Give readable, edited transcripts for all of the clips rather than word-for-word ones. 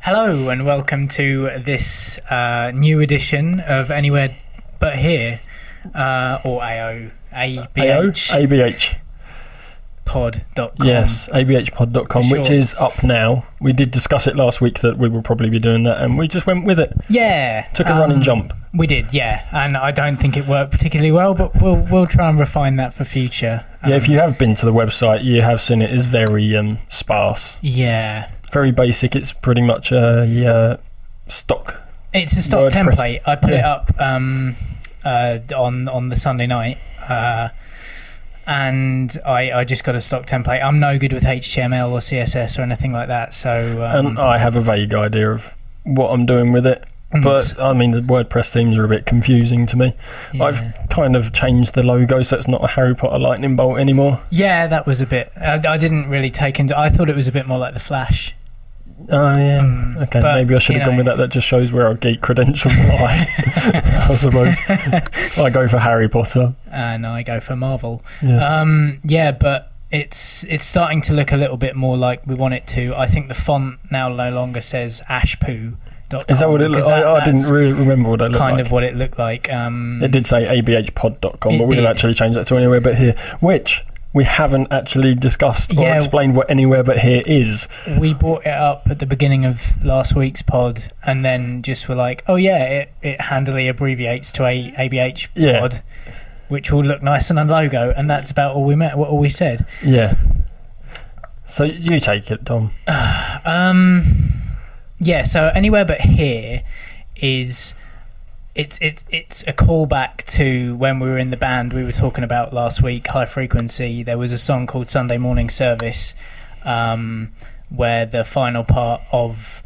Hello and welcome to this new edition of Anywhere But Here, or ABH pod.com. Yes, abhpod.com, For which sure. is up now. We did discuss it last week that we will probably be doing that, and we just went with it. Yeah. Took a running jump. We did, yeah. And I don't think it worked particularly well, but we'll try and refine that for future. Yeah, if you have been to the website, you have seen it is very sparse. Yeah. Very basic. It's pretty much a stock. It's a stock WordPress. template. I put it up on the Sunday night, and I just got a stock template. I'm no good with HTML or CSS or anything like that, so And I have a vague idea of what I'm doing with it. But, I mean, the WordPress themes are a bit confusing to me. yeah. I've kind of changed the logo so it's not a Harry Potter lightning bolt anymore. Yeah, that was a bit... I didn't really take into... I thought it was a bit more like the Flash. Oh, yeah. Okay, but, maybe I should have gone with that. That just shows where our geek credentials lie, I suppose. I go for Harry Potter. And I go for Marvel. Yeah. But it's starting to look a little bit more like we want it to. I think the font now no longer says ashpoo.com. Is that what it looked like? I didn't really remember what it looked like. Kind of what it looked like. It did say abhpod.com, It but we didn't did. actually change that to Anywhere But Here, which we haven't actually discussed or Yeah. explained what Anywhere But Here is. We brought it up at the beginning of last week's pod, and then just were like, oh yeah, it handily abbreviates to ABH Yeah. pod, which will look nice on a logo, and that's about all we said. Yeah. So you take it, Tom. Yeah, so Anywhere But Here is it's a callback to when we were in the band we were talking about last week, High Frequency. There was a song called Sunday Morning Service, where the final part of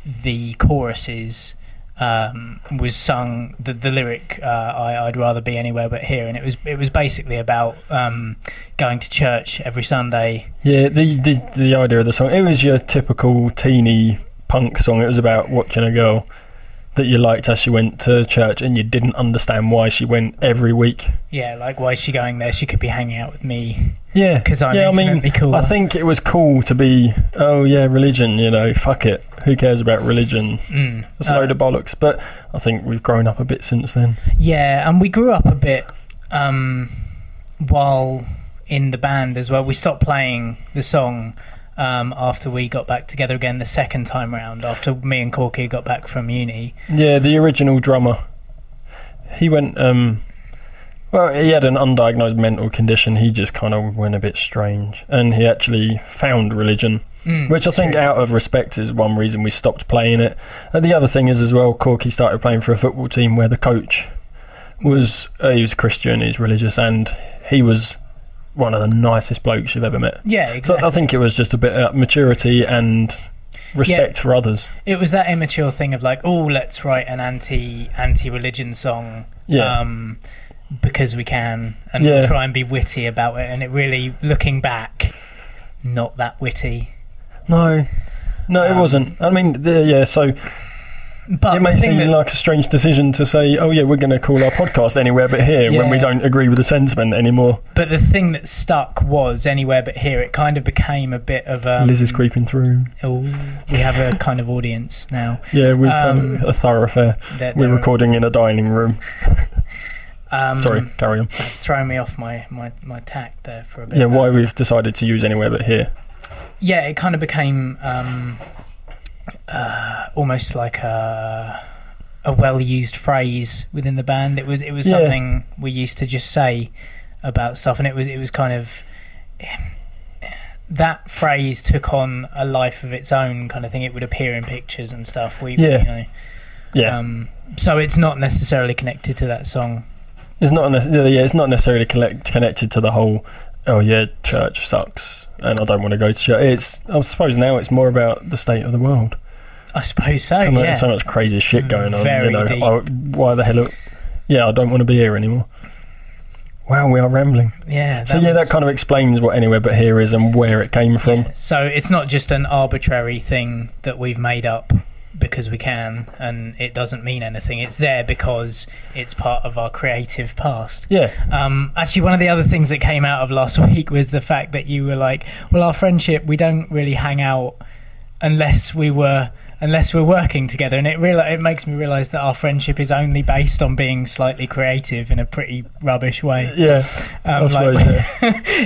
the choruses was sung, the lyric I'd rather be anywhere but here, and it was basically about going to church every Sunday. Yeah, the idea of the song, it was your typical teeny punk song. It was about watching a girl that you liked as she went to church, and you didn't understand why she went every week. Yeah, like, why is she going there? She could be hanging out with me. Yeah, 'Cause I'm infinitely cooler. I think it was cool to be, oh yeah, religion, fuck it. Who cares about religion? It's a load of bollocks. But I think we've grown up a bit since then. Yeah, and we grew up a bit while in the band as well. We stopped playing the song after we got back together again the second time round, after me and Corky got back from uni. Yeah, the original drummer, he went, well, he had an undiagnosed mental condition. He just kind of went a bit strange, and he actually found religion, which I think out of respect is one reason we stopped playing it. And the other thing is as well, Corky started playing for a football team where the coach was he was Christian, he's religious, and he was one of the nicest blokes you've ever met. Yeah, exactly. So I think it was just a bit of maturity and respect for others. It was that immature thing of like, oh, let's write an anti-religion song. Yeah. Because we can, and Yeah. try and be witty about it, and it really, looking back, not that witty. No, it wasn't. I mean, so But it may seem like a strange decision to say, oh yeah, we're going to call our podcast Anywhere But Here when we Yeah. don't agree with the sentiment anymore. But the thing that stuck was Anywhere But Here. It kind of became a bit of Liz is creeping through. Oh, we have a kind of audience now. Yeah, we've done a thoroughfare. We're recording in a dining room. Sorry, carry on. It's thrown me off my tact there for a bit. Yeah, why we've decided to use Anywhere But Here. Yeah, it kind of became almost like a well-used phrase within the band. It was something we used to just say about stuff, and it was kind of, that phrase took on a life of its own kind of thing. It would appear in pictures and stuff. So it's not necessarily connected to that song. It's not necessarily connected to the whole, oh yeah, church sucks and I don't want to go to church. I suppose now it's more about the state of the world. I suppose so. There's so much crazy shit going on. Very deep. Why the hell? I don't want to be here anymore. Wow, we are rambling. Yeah. That kind of explains what Anywhere But Here is and where it came from. Yeah. So it's not just an arbitrary thing that we've made up because we can, and it doesn't mean anything. It's there because it's part of our creative past. Yeah. Actually, one of the other things that came out of last week was the fact that you were like, well, our friendship, we don't really hang out unless we were unless we're working together. And it makes me realise that our friendship is only based on being slightly creative in a pretty rubbish way. Yeah, I suppose,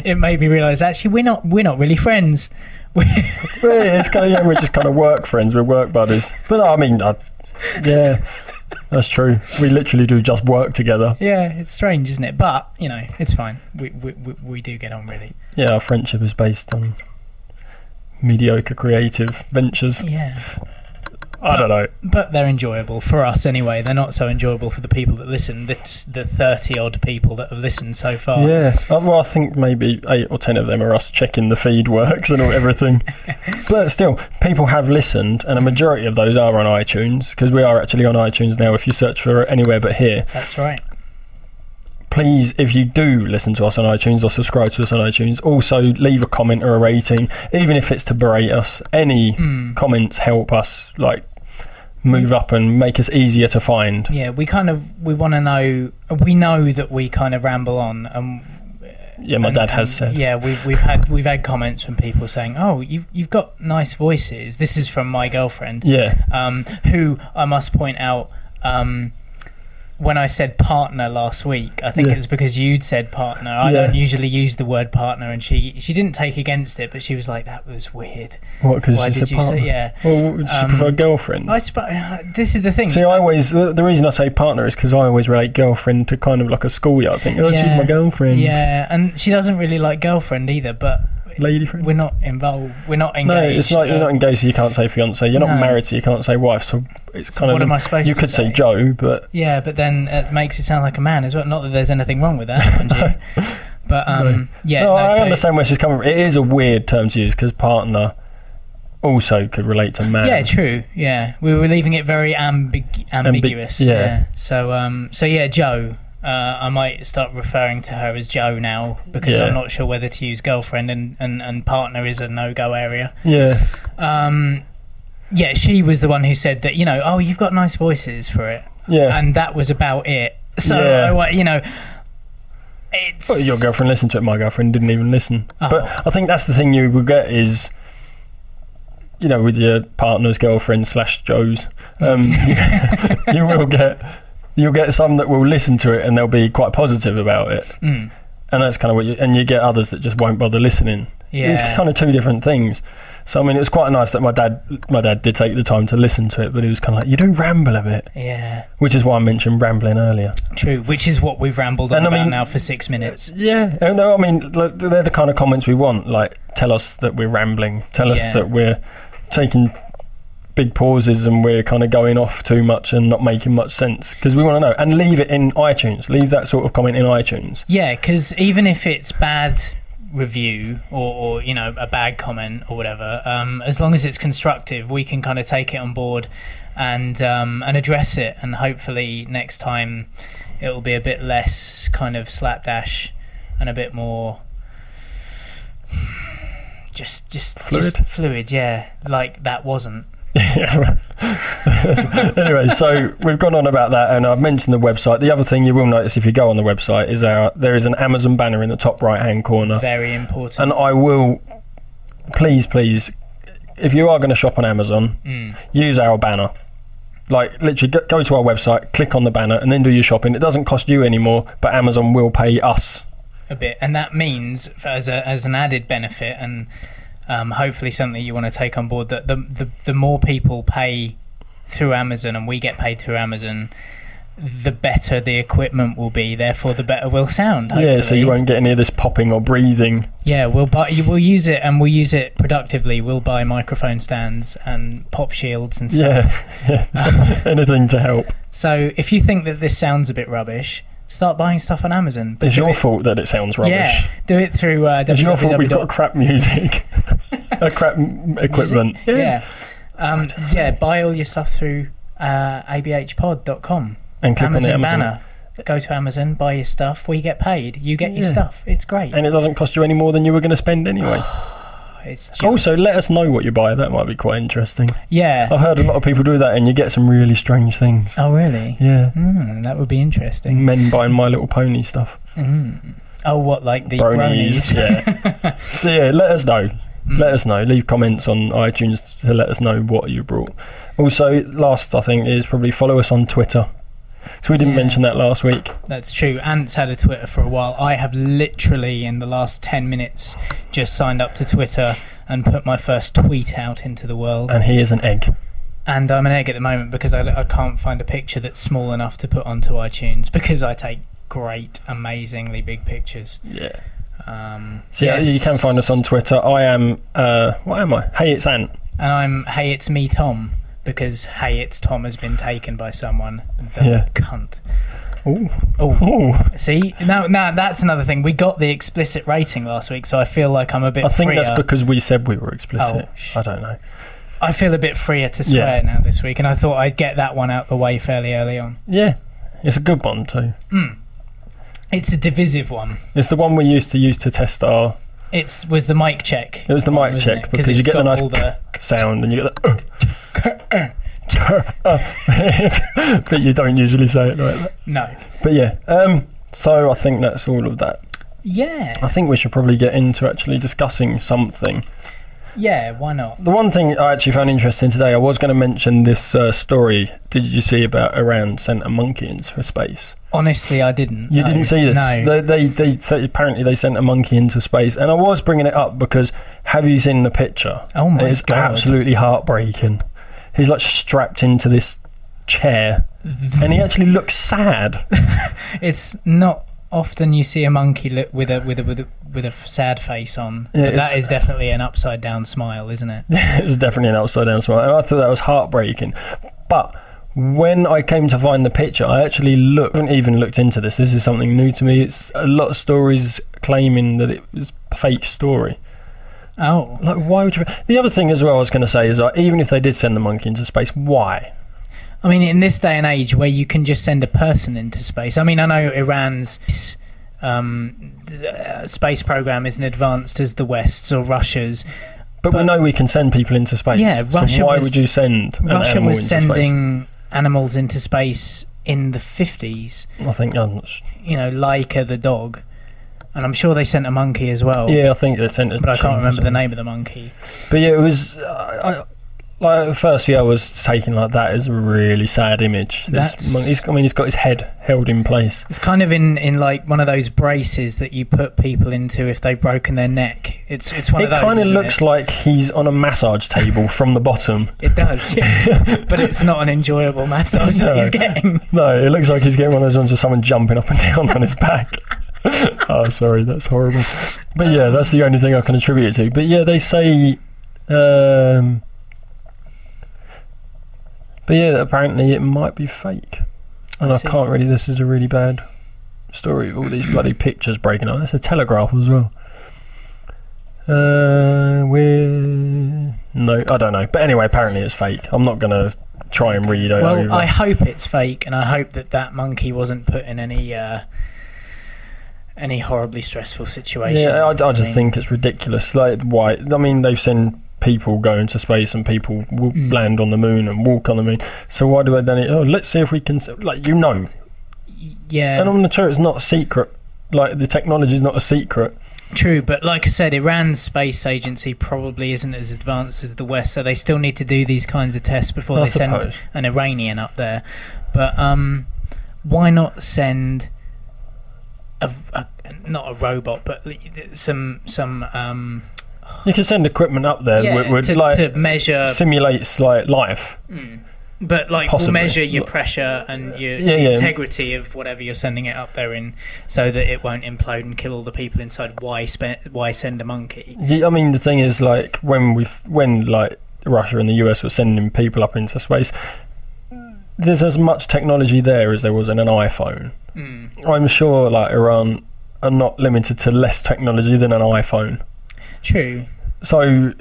it made me realise actually we're not really friends. It's kind of, we're just kind of work friends. We're work buddies. But no, I mean, yeah, that's true. We literally do just work together. Yeah, it's strange, isn't it? But it's fine. We do get on really. Yeah, our friendship is based on mediocre creative ventures. Yeah. I don't know. But they're enjoyable for us anyway. They're not so enjoyable for the people that listen. The 30-odd people that have listened so far. Yeah. Well, I think maybe 8 or 10 of them are us checking the feed works and everything. But still, people have listened, and a majority of those are on iTunes, because we are actually on iTunes now if you search for Anywhere But Here. That's right. Please, if you do listen to us on iTunes or subscribe to us on iTunes, also leave a comment or a rating, even if it's to berate us. Any comments help us, move up and make us easier to find. Yeah, we want to know. We know that we kind of ramble on. Yeah, my dad has said. Yeah, we've had comments from people saying, "Oh, you've got nice voices." This is from my girlfriend. Yeah. Who I must point out. When I said partner last week, I think it's because you'd said partner. I don't usually use the word partner, and she didn't take against it, but she was like, "That was weird." What? Because why she did said you partner? say? Yeah. Well, would she prefer girlfriend? This is the thing. See, I always the reason I say partner is because I always relate girlfriend to kind of like a schoolyard thing. Oh, she's my girlfriend. Yeah, and she doesn't really like girlfriend either, but. Lady friend. We're not involved. We're not engaged. No, it's like you're not engaged, so you can't say fiance. You're not married, so you can't say wife. So it's kind of. What am I supposed to say? You could say Joe, but yeah, but then it makes it sound like a man as well. Not that there's anything wrong with that, mind you. But yeah. No, I understand where she's coming from. It is a weird term to use because partner also could relate to man. Yeah, true. Yeah, we were leaving it very ambiguous. Yeah. So yeah, Joe. I might start referring to her as Joe now because I'm not sure whether to use girlfriend and partner is a no-go area. Yeah. Yeah, she was the one who said that, oh, you've got nice voices for it. Yeah. And that was about it. So, it's... Well, your girlfriend listened to it, my girlfriend didn't even listen. Oh. But I think that's the thing you will get is, with your partner's girlfriend / Joe's, you'll get some that will listen to it and they'll be quite positive about it. And that's kind of what you get others that just won't bother listening. Yeah. It's kind of two different things. So I mean, it was quite nice that my dad did take the time to listen to it, but he was kind of like, you do ramble a bit. Yeah. Which is why I mentioned rambling earlier. True, which is what we've rambled on about now for 6 minutes. Yeah, and I mean, they're the kind of comments we want. Like, tell us that we're rambling. Tell us that we're taking big pauses and we're kind of going off too much and not making much sense, because we want to know. And leave it in iTunes. Leave that sort of comment in iTunes. Yeah, because even if it's bad review or a bad comment or whatever, as long as it's constructive, we can kind of take it on board and address it, and hopefully next time it'll be a bit less kind of slapdash and a bit more just fluid. Yeah, like that wasn't. Anyway, so we've gone on about that, and I've mentioned the website. The other thing you will notice if you go on the website is there is an Amazon banner in the top right hand corner. Very important. And I will please, if you are going to shop on Amazon, use our banner. Like, literally go to our website, click on the banner, and then do your shopping. It doesn't cost you anymore, but Amazon will pay us a bit, and that means as an added benefit, and hopefully something you want to take on board, that the more people pay through Amazon and we get paid through Amazon, the better the equipment will be, therefore the better we'll sound, hopefully. Yeah, so you won't get any of this popping or breathing. Yeah, we'll use it, and we'll use it productively. We'll buy microphone stands and pop shields and stuff. Yeah. Anything to help. So if you think that this sounds a bit rubbish, start buying stuff on Amazon. It's your fault that it sounds rubbish. Yeah, do it through it's your fault we've got crap music. Crap equipment. Music? Yeah. Buy all your stuff through abhpod.com and click Amazon on the Amazon banner. Go to Amazon, buy your stuff, we get paid, you get your stuff. It's great, and it doesn't cost you any more than you were going to spend anyway. Also, let us know what you buy. That might be quite interesting. Yeah, I've heard a lot of people do that, and you get some really strange things. Oh, really? Yeah. That would be interesting. Men buying My Little Pony stuff. Oh, what, like the bronies? Yeah. So yeah, let us know. Let us know. Leave comments on iTunes to let us know what you brought. Also, last I think is probably follow us on Twitter. So we didn't mention that last week. That's true. Ant's had a Twitter for a while. I have literally, in the last 10 minutes, just signed up to Twitter and put my first tweet out into the world. And he is an egg. And I'm an egg at the moment because I can't find a picture that's small enough to put onto iTunes because I take great, amazingly big pictures. Yeah. So you can find us on Twitter. I am, what am I? Hey, it's Ant. And I'm Hey, it's me, Tom. Because Hey, it's Tom has been taken by someone. Cunt. Ooh. See, now that's another thing. We got the explicit rating last week, so I feel like I'm a bit freer. That's because we said we were explicit. I don't know. I feel a bit freer to swear now this week, and I thought I'd get that one out the way fairly early on. Yeah, it's a good one too. It's a divisive one. It's the one we used to use to test our... Was the mic check. It was the mic check, because you get the nice sound and you get the... but you don't usually say it like that. No. But yeah, so I think that's all of that. Yeah. I think we should probably get into actually discussing something. Yeah, why not? The one thing I actually found interesting today, I was going to mention this story. Did you see about Iran sent a monkey into space? Honestly, I didn't. You didn't see this? No. They say apparently they sent a monkey into space, and I was bringing it up because have you seen the picture? Oh my God. It's absolutely heartbreaking. He's like strapped into this chair, and he actually looks sad. It's not often you see a monkey look with a sad face on. Yeah, but that is definitely an upside down smile, isn't it? It's definitely an upside down smile, and I thought that was heartbreaking. But when I came to find the picture, I actually haven't even looked into this. This is something new to me. It's a lot of stories claiming that it was a fake story. Oh. Like, why would you... The other thing as well I was going to say is, like, even if they did send the monkey into space, why? I mean, in this day and age where you can just send a person into space... I mean, I know Iran's space program isn't advanced as the West's or Russia's. But we know we can send people into space. Yeah, Russia so why would you send an Russia animal was into sending space? Animals into space in the 50s. I think... Laika the dog. And I'm sure they sent a monkey as well. Yeah, I think they sent it. But I can't remember the name of the monkey. But yeah, it was... like, first year I was taking like that as a really sad image. He's got his head held in place. It's kind of in like one of those braces that you put people into if they've broken their neck. It's one of those. It kind of looks like he's on a massage table from the bottom. It does, yeah. But it's not an enjoyable massage that he's getting. No, it looks like he's getting one of those ones with someone jumping up and down on his back. Oh, sorry, that's horrible. But yeah, that's the only thing I can attribute it to. But yeah, they say... but yeah, apparently it might be fake. And I can't really... This is a really bad story of all these bloody pictures breaking up. That's a Telegraph as well. No, I don't know. But anyway, apparently it's fake. I'm not going to try and read over. Well, I hope it's fake, and I hope that monkey wasn't put in any horribly stressful situation. Yeah, I just think it's ridiculous. Like, why? I mean, they've sent people go into space and people will land on the moon and walk on the moon. So why do I then? Oh, let's see if we can. Like, Yeah. And I'm not sure it's not a secret. Like, the technology is not a secret. True, but like I said, Iran's space agency probably isn't as advanced as the West, so they still need to do these kinds of tests before they send an Iranian up there. But why not send not a robot, but some you can send equipment up there to measure, simulates like life. But like Possibly. Will measure your pressure and your integrity of whatever you're sending it up there in, so that it won't implode and kill all the people inside. Why send a monkey? Yeah, I mean, the thing is, like, when like Russia and the US were sending people up into space, there's as much technology there as there was in an iPhone. I'm sure like Iran are not limited to less technology than an iPhone. True. So, do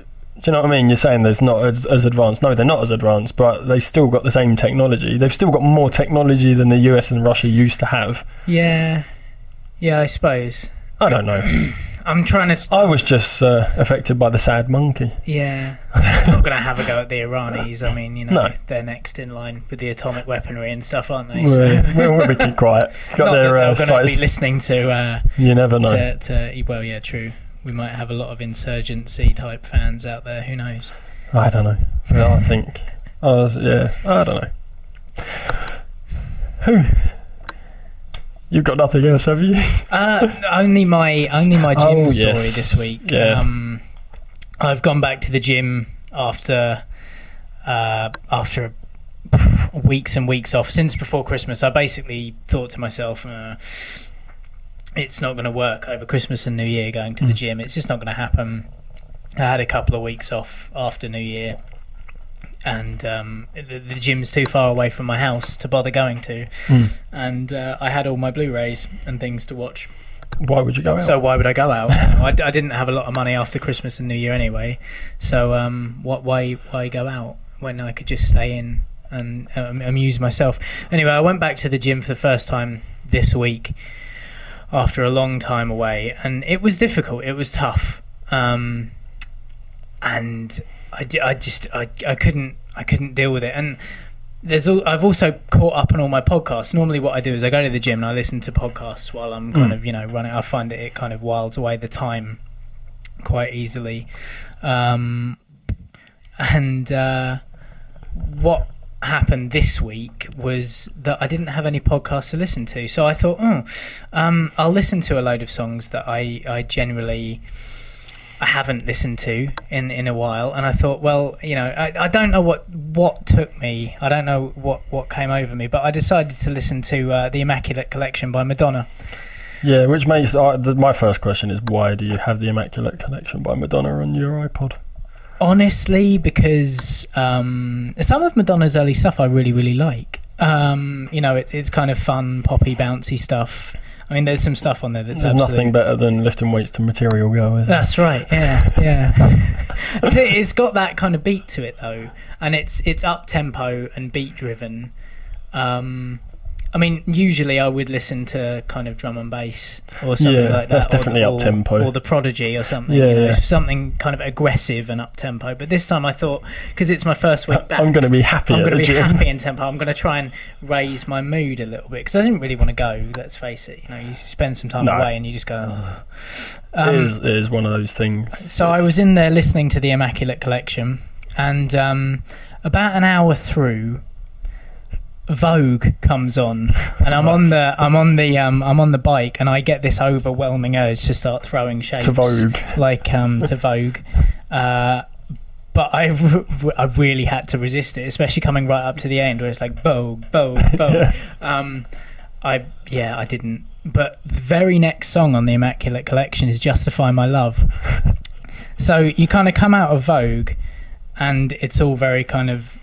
you know what I mean? You're saying there's not as advanced. No, they're not as advanced, but they've still got the same technology. They've still got more technology than the US and Russia used to have. Yeah, I suppose. I don't know. I'm trying to... I was just affected by the sad monkey. Yeah. I'm not going to have a go at the Iranis. I mean, they're next in line with the atomic weaponry and stuff, aren't they? We'll be keep quiet. Got their going to be listening to... you never know. Well, yeah, true. we might have a lot of insurgency type fans out there. Who knows? I don't know. Well, I think. I don't know. Who? You've got nothing else, have you? Only my gym story this week. Yeah. I've gone back to the gym after weeks and weeks off since before Christmas. I basically thought to myself, it's not going to work over Christmas and New Year going to the gym. It's just not going to happen. I had a couple of weeks off after New Year, and the gym's too far away from my house to bother going to, and I had all my Blu-rays and things to watch. Why would you go out? So why would I go out? I didn't have a lot of money after Christmas and New Year anyway, so why go out when I could just stay in and amuse myself? Anyway, I went back to the gym for the first time this week after a long time away, and it was difficult. It was tough, and I couldn't deal with it. And I've also caught up on all my podcasts. Normally what I do is I go to the gym and I listen to podcasts while I'm kind of running. I find that it kind of whiles away the time quite easily. What happened this week was that I didn't have any podcasts to listen to, so I thought, I'll listen to a load of songs that I generally haven't listened to in a while. And I thought, well, I don't know what took me. I don't know what came over me, but I decided to listen to the Immaculate Collection by Madonna. Yeah, which makes my first question is, why do you have the Immaculate Collection by Madonna on your iPod? Honestly, because some of Madonna's early stuff I really, really like. It's kind of fun, poppy, bouncy stuff. I mean, there's some stuff on there that's There's nothing better than lifting weights to Material Girl, is That's right, yeah. It's got that kind of beat to it, though, and it's up-tempo and beat-driven. I mean, usually I would listen to kind of drum and bass or something like that. That's definitely up-tempo. Or The Prodigy or something, something kind of aggressive and up-tempo. But this time I thought, because it's my first week back, I'm going to be happy I'm at the gym. going to be happy in tempo. I'm going to try and raise my mood a little bit, because I didn't really want to go, let's face it. You spend some time away and you just go, It is one of those things. So I was in there listening to the Immaculate Collection, and about an hour through, Vogue comes on, and I'm on the bike, and I get this overwhelming urge to start throwing shapes to Vogue, to Vogue. But I really had to resist it, especially coming right up to the end where it's like Vogue. I didn't. But the very next song on the Immaculate Collection is Justify My Love. So you kind of come out of Vogue, and it's all very kind of,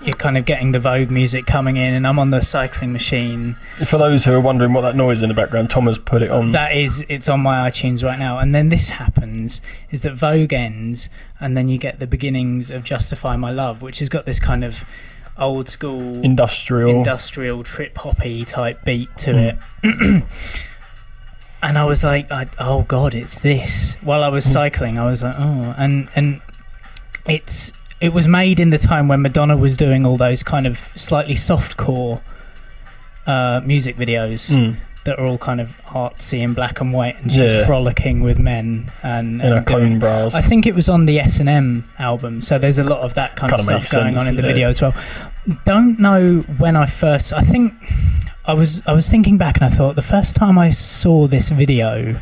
you're kind of getting the Vogue music coming in, and I'm on the cycling machine. For those who are wondering what that noise in the background, Tom has put it on. It's on my iTunes right now. And then this happens, is that Vogue ends, and then you get the beginnings of Justify My Love, which has got this kind of old school industrial trip hoppy type beat to it. And I was like, oh God, it's this. While I was cycling, I was like, oh, and it was made in the time when Madonna was doing all those kind of slightly softcore music videos that are all kind of artsy and black and white, and she's frolicking with men and cone bras. I think it was on the S&M album, so there's a lot of that kind of stuff going on in the video as well. Don't know when I think I was thinking back, and I thought the first time I saw this video,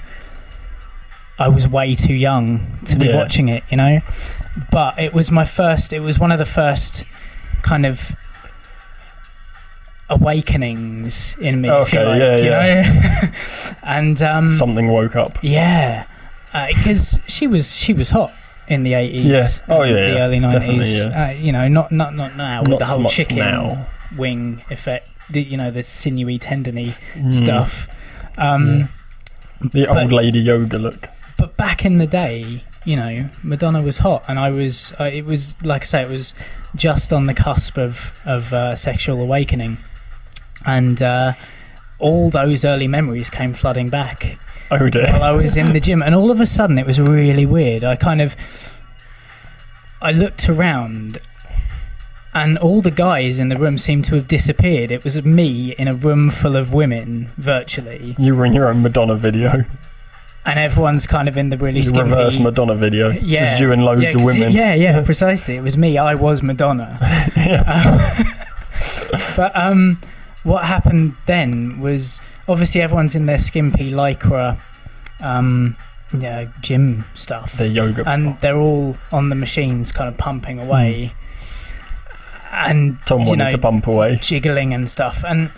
I was way too young to be watching it, but it was one of the first kind of awakenings in me, if you like, and something woke up. Because she was hot in the 80s, the early 90s, not now with not the whole so chicken wing effect, the sinewy tendony stuff, the old lady yoga look. But back in the day, Madonna was hot, and it was like I say, it was just on the cusp of sexual awakening, and all those early memories came flooding back. Oh dear. While I was in the gym, and all of a sudden it was really weird. I looked around, and all the guys in the room seemed to have disappeared. It was me in a room full of women, virtually. You were in your own Madonna video. And everyone's kind of in the really The skimpy... reverse Madonna video. Yeah. Just you and loads of women. Yeah, precisely. It was me. I was Madonna. But what happened then was, obviously everyone's in their skimpy lycra gym stuff. Their yoga. And they're all on the machines kind of pumping away. And Tom wanted to pump away. Jiggling and stuff. And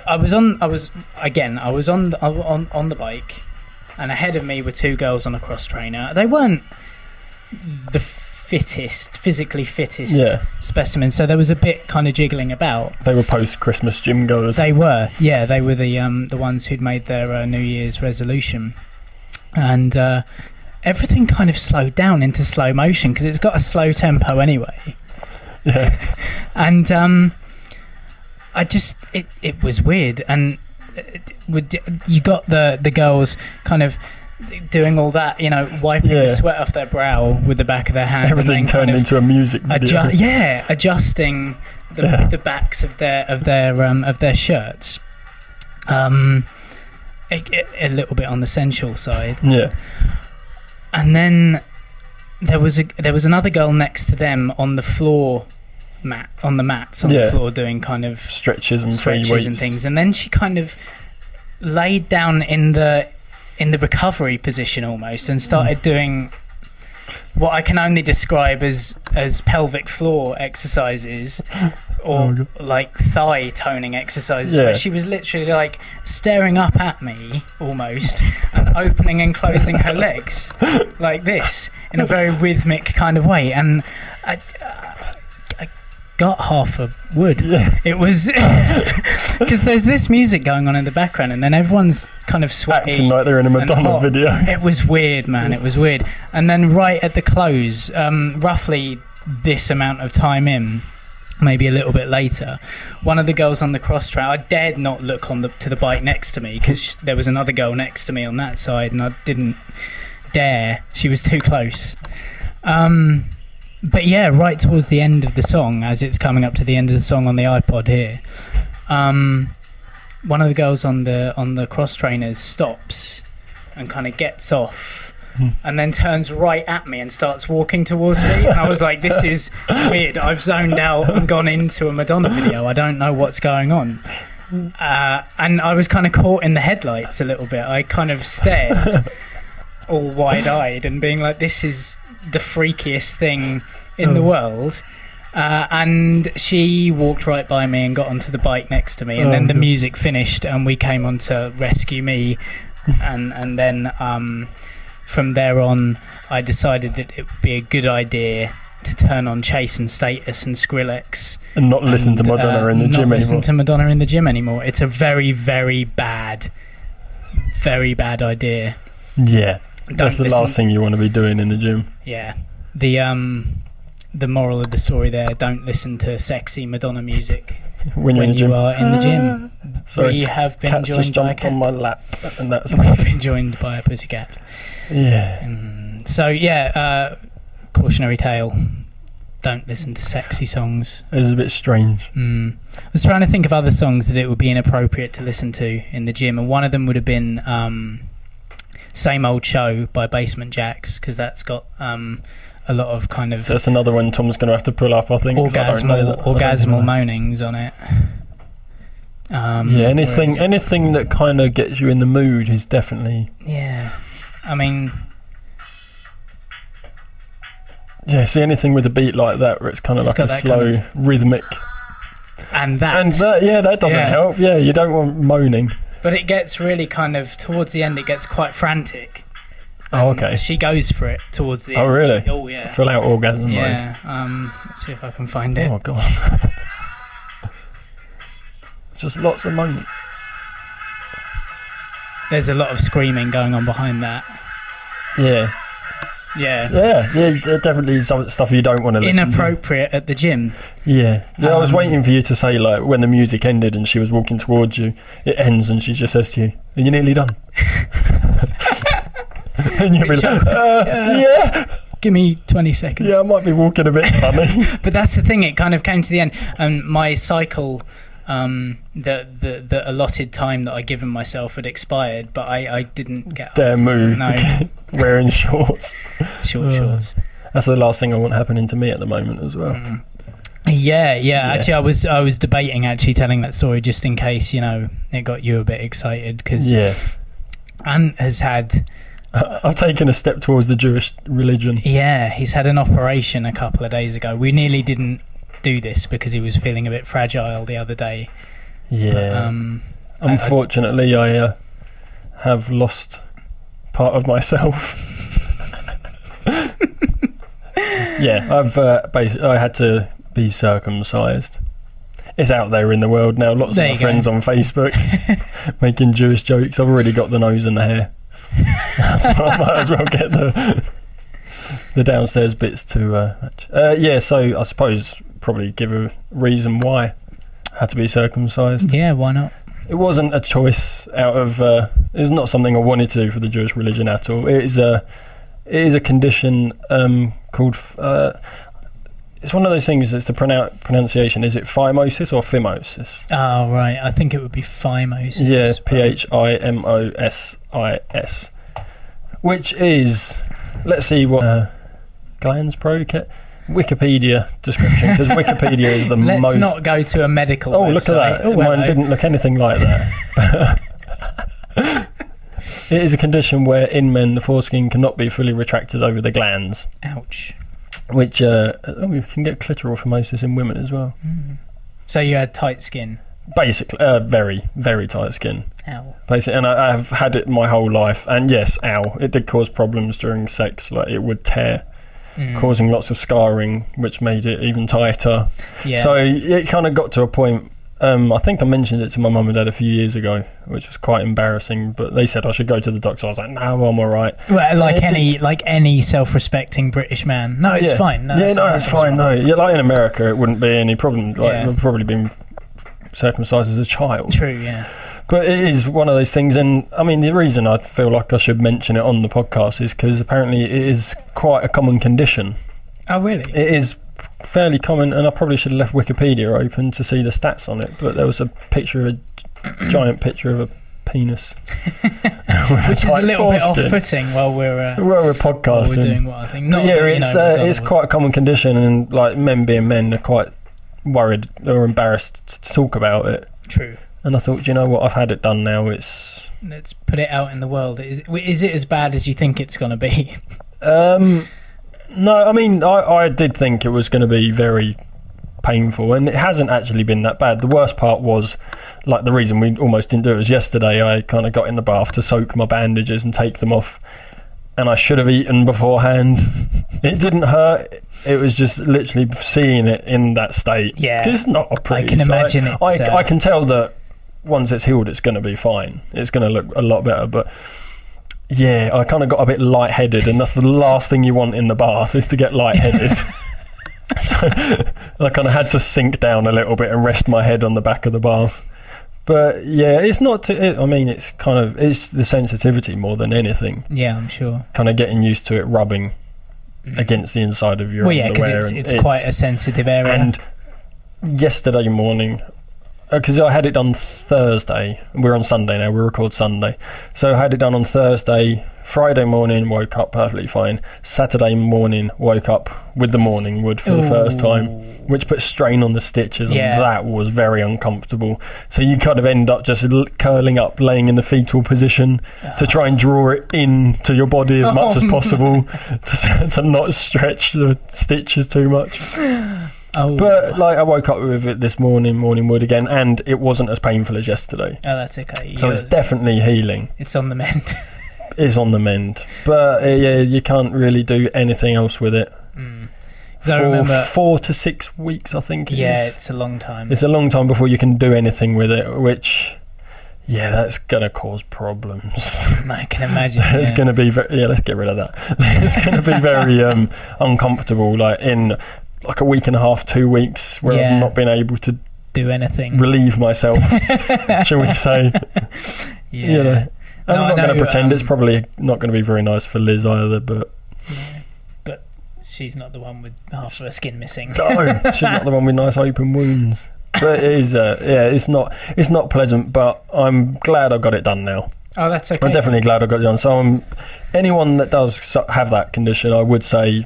I was on the bike, and ahead of me were two girls on a cross trainer. They weren't the physically fittest specimens, so there was a bit kind of jiggling about. They were post-Christmas gym goers. They were the ones who'd made their New Year's resolution, and everything kind of slowed down into slow motion because it's got a slow tempo anyway. Yeah, and it was weird, and you got the girls kind of doing all that, wiping the sweat off their brow with the back of their hand. Everything turned into a music video. Adjusting the backs of their shirts. A little bit on the sensual side. Yeah. And then there was another girl next to them on the floor. On the mats on the floor, doing kind of stretches and things, and then she kind of laid down in the recovery position almost, and started doing what I can only describe as pelvic floor exercises, or like thigh toning exercises, where she was literally like staring up at me almost, and opening and closing her legs like this in a very rhythmic kind of way, and I got half a wood. It was because there's this music going on in the background, and then everyone's kind of sweaty, acting like they're in a Madonna video. It was weird, man. It was weird. And then right at the close, roughly this amount of time in, maybe a little bit later, one of the girls on the cross trail, I dared not look to the bike next to me because there was another girl next to me on that side, and I didn't dare. She was too close. But yeah, right towards the end of the song, as it's coming up to the end of the song on the iPod here, one of the girls on the cross trainers stops and kind of gets off, and then turns right at me and starts walking towards me. And I was like, this is weird. I've zoned out and gone into a Madonna video. I don't know what's going on. And I was kind of caught in the headlights a little bit. I kind of stared all wide-eyed and being like, this is the freakiest thing in the world. And she walked right by me and got onto the bike next to me, and then the music finished and we came on to rescue me, and then from there on I decided that it would be a good idea to turn on Chase and Status and Skrillex and not listen to Madonna in the gym anymore. Listen to Madonna in the gym anymore. It's a very, very bad idea. Yeah, that's the last thing you want to be doing in the gym. Yeah. The moral of the story there: don't listen to sexy Madonna music when you are in the gym. Sorry, we have been Cat's joined just by a jumped cat. on my lap, and that's We've been joined by a pussycat. Yeah. Cautionary tale: don't listen to sexy songs. It was a bit strange. I was trying to think of other songs that it would be inappropriate to listen to in the gym, and one of them would have been "Same Old Show" by Basement Jaxx, because that's got a lot of kind of... So that's another one Tom's going to have to pull up, I think. Orgasmal moanings on it. Anything that kind of gets you in the mood is definitely... Yeah. I mean... Yeah, see, anything with a beat like that where it's kind of like a slow, kind of rhythmic... And that doesn't help. Yeah, you don't want moaning. But it gets really kind of... Towards the end, it gets quite frantic. Oh, okay. She goes for it towards the end. Oh, really? Oh, yeah. Full out orgasm mode. Yeah. Let's see if I can find it. Oh, God. Just lots of moaning. There's a lot of screaming going on behind that. Yeah. Yeah. Yeah, definitely some stuff you don't want to listen to. Inappropriate at the gym. Yeah. I was waiting for you to say, like, when the music ended and she was walking towards you, it ends and she just says to you, "Are you nearly done?" And you'll be like, yeah. Give me 20 seconds. Yeah, I might be walking a bit funny. But that's the thing, it kind of came to the end. My cycle, the allotted time that I given myself had expired, but I didn't get up. Dare move. No. Wearing shorts. Shorts. That's the last thing I want happening to me at the moment as well. Yeah. Actually, I was debating telling that story just in case, it got you a bit excited, because Ant has had... I've taken a step towards the Jewish religion. Yeah, he's had an operation a couple of days ago. We nearly didn't do this because he was feeling a bit fragile the other day. Yeah. But, unfortunately, I have lost part of myself. Yeah, I had to be circumcised. It's out there in the world now. Lots of my friends on Facebook making Jewish jokes. I've already got the nose and the hair. I might as well get the downstairs bits to match. So I suppose probably give a reason why I had to be circumcised. Yeah, why not? It wasn't a choice out of... it's not something I wanted to do for the Jewish religion at all. It is a condition called... it's one of those things, it's the pronunciation. Is it phimosis or phimosis? Oh, right. I think it would be phimosis. Yeah, phimosis. Which is... Let's see what... Glands Pro-Kit? Wikipedia description, because Wikipedia is the most... Let's not go to a medical website. Look at that. Mine didn't look anything like that. It is a condition where in men the foreskin cannot be fully retracted over the glands. Ouch. Which, you can get clitoral phimosis in women as well. So you had tight skin? Basically, very, very tight skin. Ow. Basically, and I've had it my whole life. And yes, it did cause problems during sex. Like, it would tear, causing lots of scarring, which made it even tighter. Yeah. So it kind of got to a point... I think I mentioned it to my mum and dad a few years ago, which was quite embarrassing, but they said I should go to the doctor. I was like, no, I'm all right. Well, like any self-respecting British man. No, it's fine. No, it's fine. No, like in America, it wouldn't be any problem. Like, I've probably been circumcised as a child. True, yeah. But it is one of those things, and I mean, the reason I feel like I should mention it on the podcast is because apparently it is quite a common condition. Oh, really? It is fairly common, and I probably should have left Wikipedia open to see the stats on it, but there was a giant picture of a penis. Which is a little bit off-putting while we're podcasting. While we're doing what I think. It's quite a common condition, and like men being men are quite worried or embarrassed to talk about it. True. And I thought, you know what, I've had it done now. Let's put it out in the world. Is it as bad as you think it's going to be? No, I mean, I did think it was going to be very painful, and it hasn't actually been that bad. The worst part was, like, the reason we almost didn't do it was yesterday I kind of got in the bath to soak my bandages and take them off, and I should have eaten beforehand. It didn't hurt. It was just literally seeing it in that state. Yeah. 'Cause it's not a pretty I can imagine it. I can tell that once it's healed, it's going to be fine. It's going to look a lot better, but... Yeah, I kind of got a bit lightheaded, and that's the last thing you want in the bath, is to get lightheaded. So I kind of had to sink down a little bit and rest my head on the back of the bath. But yeah, it's not it's the sensitivity more than anything. Yeah, I'm sure. Kind of getting used to it rubbing against the inside of your underwear. Well, yeah, because it's quite a sensitive area. And yesterday morning... Because I had it done Thursday. We're on Sunday now. We record Sunday. So I had it done on Thursday. Friday morning, woke up perfectly fine. Saturday morning, woke up with the morning wood for the first time, which put strain on the stitches, and that was very uncomfortable. So you kind of end up just curling up, laying in the fetal position to try and draw it into your body as much as possible to not stretch the stitches too much. But like, I woke up with it this morning wood again, and it wasn't as painful as yesterday. Oh, that's okay. So it's definitely healing. It's on the mend. It's on the mend. But yeah, you can't really do anything else with it. For 4 to 6 weeks, I think it is. Yeah, it's a long time. It's a long time before you can do anything with it, which... Yeah, that's going to cause problems. I can imagine. It's going to be... let's get rid of that. It's going to be very uncomfortable, like in... like a week and a half, 2 weeks, where I've not been able to do anything, relieve myself, shall we say? Yeah. I'm not going to pretend. It's probably not going to be very nice for Liz either, but she's not the one with half of her skin missing. No, she's not the one with nice open wounds. But it is, it's not pleasant. But I'm glad I got it done now. Oh, that's okay. I'm definitely glad I got it done. So anyone that does have that condition, I would say,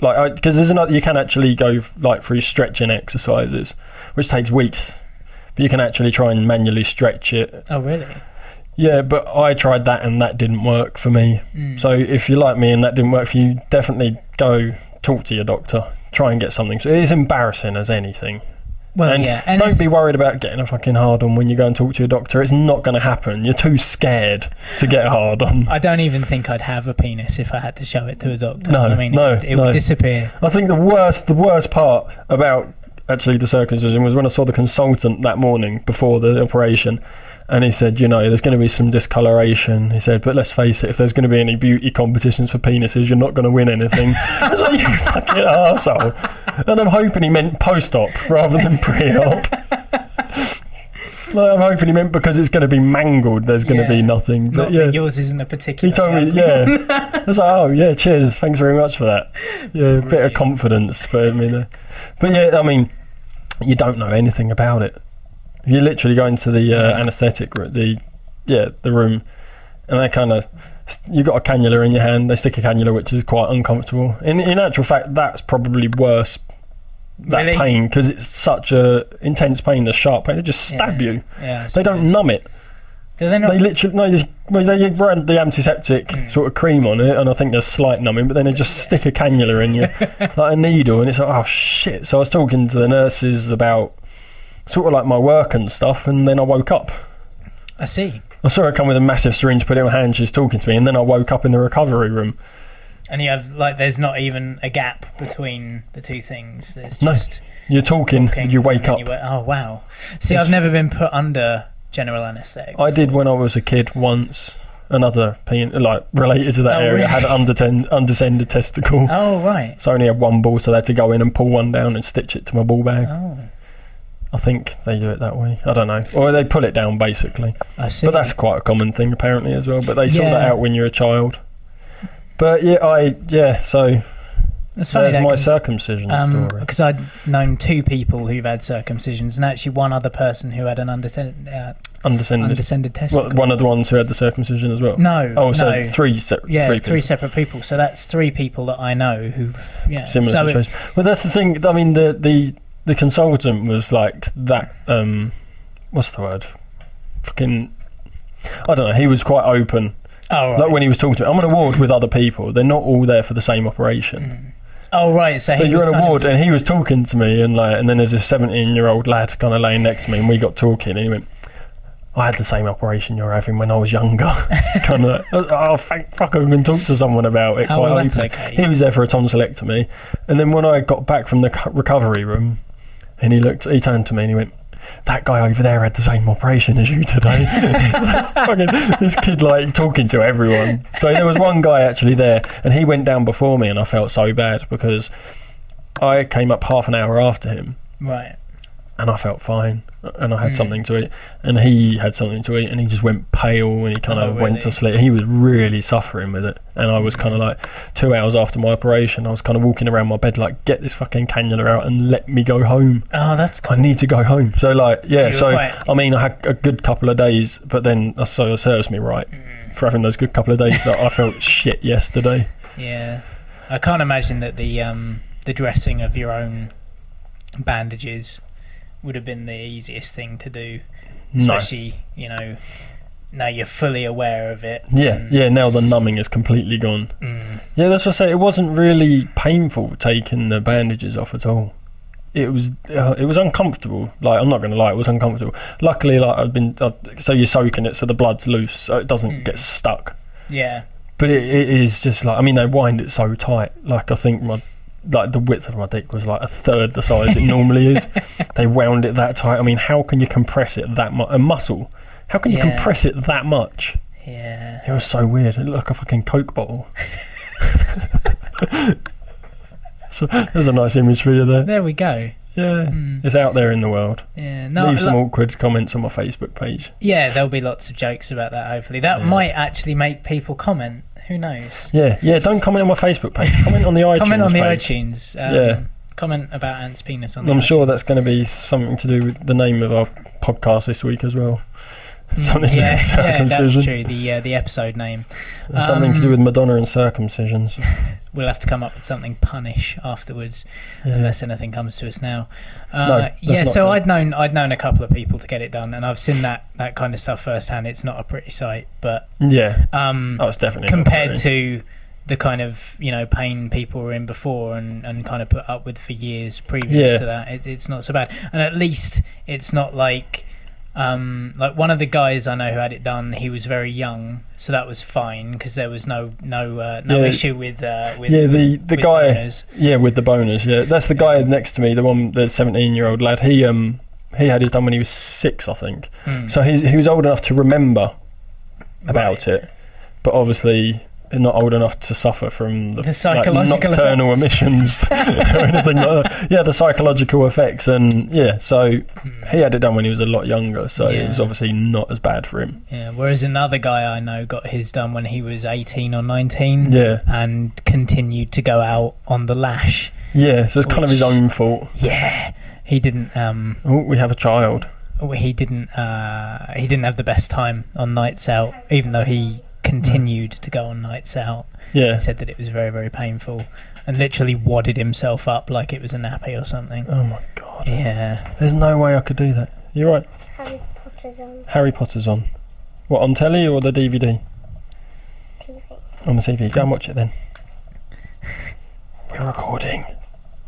like, because there's another, you can actually go like through stretching exercises, which takes weeks, but you can actually try and manually stretch it. Oh, really? Yeah, but I tried that and that didn't work for me. So if you're like me and that didn't work for you, definitely go talk to your doctor. Try and get something. So it is embarrassing as anything. Well, and yeah. And don't be worried about getting a fucking hard on when you go and talk to your doctor. It's not going to happen. You're too scared to get a hard on. I don't even think I'd have a penis if I had to show it to a doctor. No, I mean, it would disappear. I think the worst part about actually the circumcision was when I saw the consultant that morning before the operation. And he said, there's going to be some discoloration. He said, but let's face it, if there's going to be any beauty competitions for penises, you're not going to win anything. I was like, you fucking arsehole. And I'm hoping he meant post-op rather than pre-op. I'm hoping he meant because it's going to be mangled, there's going to be nothing. But that yours isn't a particular. He told me, I was like, oh, yeah, cheers. Thanks very much for that. Yeah, a bit of confidence. But you don't know anything about it. You literally go into the anaesthetic room, the room, and they kind of, you got a cannula in your hand. They stick a cannula, which is quite uncomfortable. In actual fact, that's probably worse. That really? Pain, because it's such a intense pain, the sharp pain. They just stab you. Yeah, they don't numb it. Do they not? They literally they run the antiseptic sort of cream on it, and I think there's slight numbing, but then they just stick a cannula in you, like a needle, and it's like, oh shit. So I was talking to the nurses about sort of like my work and stuff, and then I woke up. I see. I saw her come with a massive syringe, put it in my hand, she's talking to me, and then I woke up in the recovery room. And you have, there's not even a gap between the two things. There's just... No, you're talking you wake up. Oh, wow. See, I've never been put under general anaesthetic. I did when I was a kid once. Another related to that area, really? Had an undescended testicle. Oh, right. So I only had one ball, so they had to go in and pull one down and stitch it to my ball bag. Oh. I think they do it that way. I don't know. Or they pull it down, basically. I see. But that's quite a common thing, apparently, as well. But they sort that out when you're a child. But, so... That's funny. There's my circumcision story. Because I'd known two people who've had circumcisions, and actually one other person who had an undescended testicle. Well, one of the ones who had the circumcision as well? No. Oh, so no. three separate people. Three separate people. So that's three people that I know who've... Yeah. Similar situation. Well, that's the thing. I mean, the consultant was like that, what's the word? Fucking, I don't know, he was quite open. Oh, right. Like when he was talking to me, I'm on a ward with other people. They're not all there for the same operation. Oh, right. So you're on a ward and he was talking to me and then there's this 17-year-old lad kind of laying next to me and we got talking and he went, I had the same operation you're having when I was younger. Kind of, oh, thank fuck, I can talk to someone about it quite openly. Okay. He was there for a tonsillectomy. And then when I got back from the recovery room, and he turned to me and he went, that guy over there had the same operation as you today. This kid talking to everyone. So there was one guy actually there and he went down before me and I felt so bad because I came up half an hour after him. Right. And I felt fine and I had something to eat and he had something to eat and he just went pale and he kind of went to sleep. He was really suffering with it and I was kind of 2 hours after my operation I was kind of walking around my bed get this fucking cannula out and let me go home. Oh, that's cool. I need to go home. So I mean I had a good couple of days but then it serves me right for having those good couple of days that I felt shit yesterday. Yeah, I can't imagine that the dressing of your own bandages would have been the easiest thing to do, especially now you're fully aware of it. Now the numbing is completely gone. Yeah, that's what I say. It wasn't really painful taking the bandages off at all. It was uncomfortable. I'm not going to lie, it was uncomfortable. Luckily, so you're soaking it so the blood's loose, so it doesn't get stuck. Yeah, but it is just they wind it so tight. I think the width of my dick was a third the size it normally is. They wound it that tight. I mean, how can you compress it that much? A muscle, how can you compress it that much? Yeah, it was so weird. It looked like a fucking Coke bottle. So there's a nice image for you there. There we go. Yeah, it's out there in the world. Yeah, leave some awkward comments on my Facebook page. Yeah, there'll be lots of jokes about that. Hopefully, that might actually make people comment Who knows? Yeah. Don't comment on my Facebook page. Comment on the iTunes. Comment on the page. iTunes. Comment about Ant's penis on the I'm iTunes. sure that's going to be something to do with the name of our podcast this week as well. Something to do with circumcision. That's true. The episode name. Something to do with Madonna and circumcisions. We'll have to come up with something punish afterwards, unless anything comes to us now. So I'd known a couple of people to get it done, and I've seen that kind of stuff firsthand. It's not a pretty sight, but it's definitely compared to the kind of pain people were in before and kind of put up with for years previous to that. It's not so bad, and at least it's not like one of the guys I know who had it done, he was very young, so that was fine because there was no issue with the guy boners. With the boners. That's the guy next to me, the 17-year-old lad. He had his done when he was 6, I think. So he was old enough to remember about it, but obviously not old enough to suffer from the psychological nocturnal emissions or anything like that. The psychological effects, and so he had it done when he was a lot younger, so it was obviously not as bad for him. Whereas another guy I know got his done when he was 18 or 19 and continued to go out on the lash. So it's kind of his own fault. He didn't we have a child. He didn't have the best time on nights out, even though he continued to go on nights out. He said that it was very, very painful and literally wadded himself up like it was a nappy or something. Oh my god. There's no way I could do that. You're right. Harry Potter's on. What, on telly or the DVD? TV. On the TV. Go and watch it then. We're recording.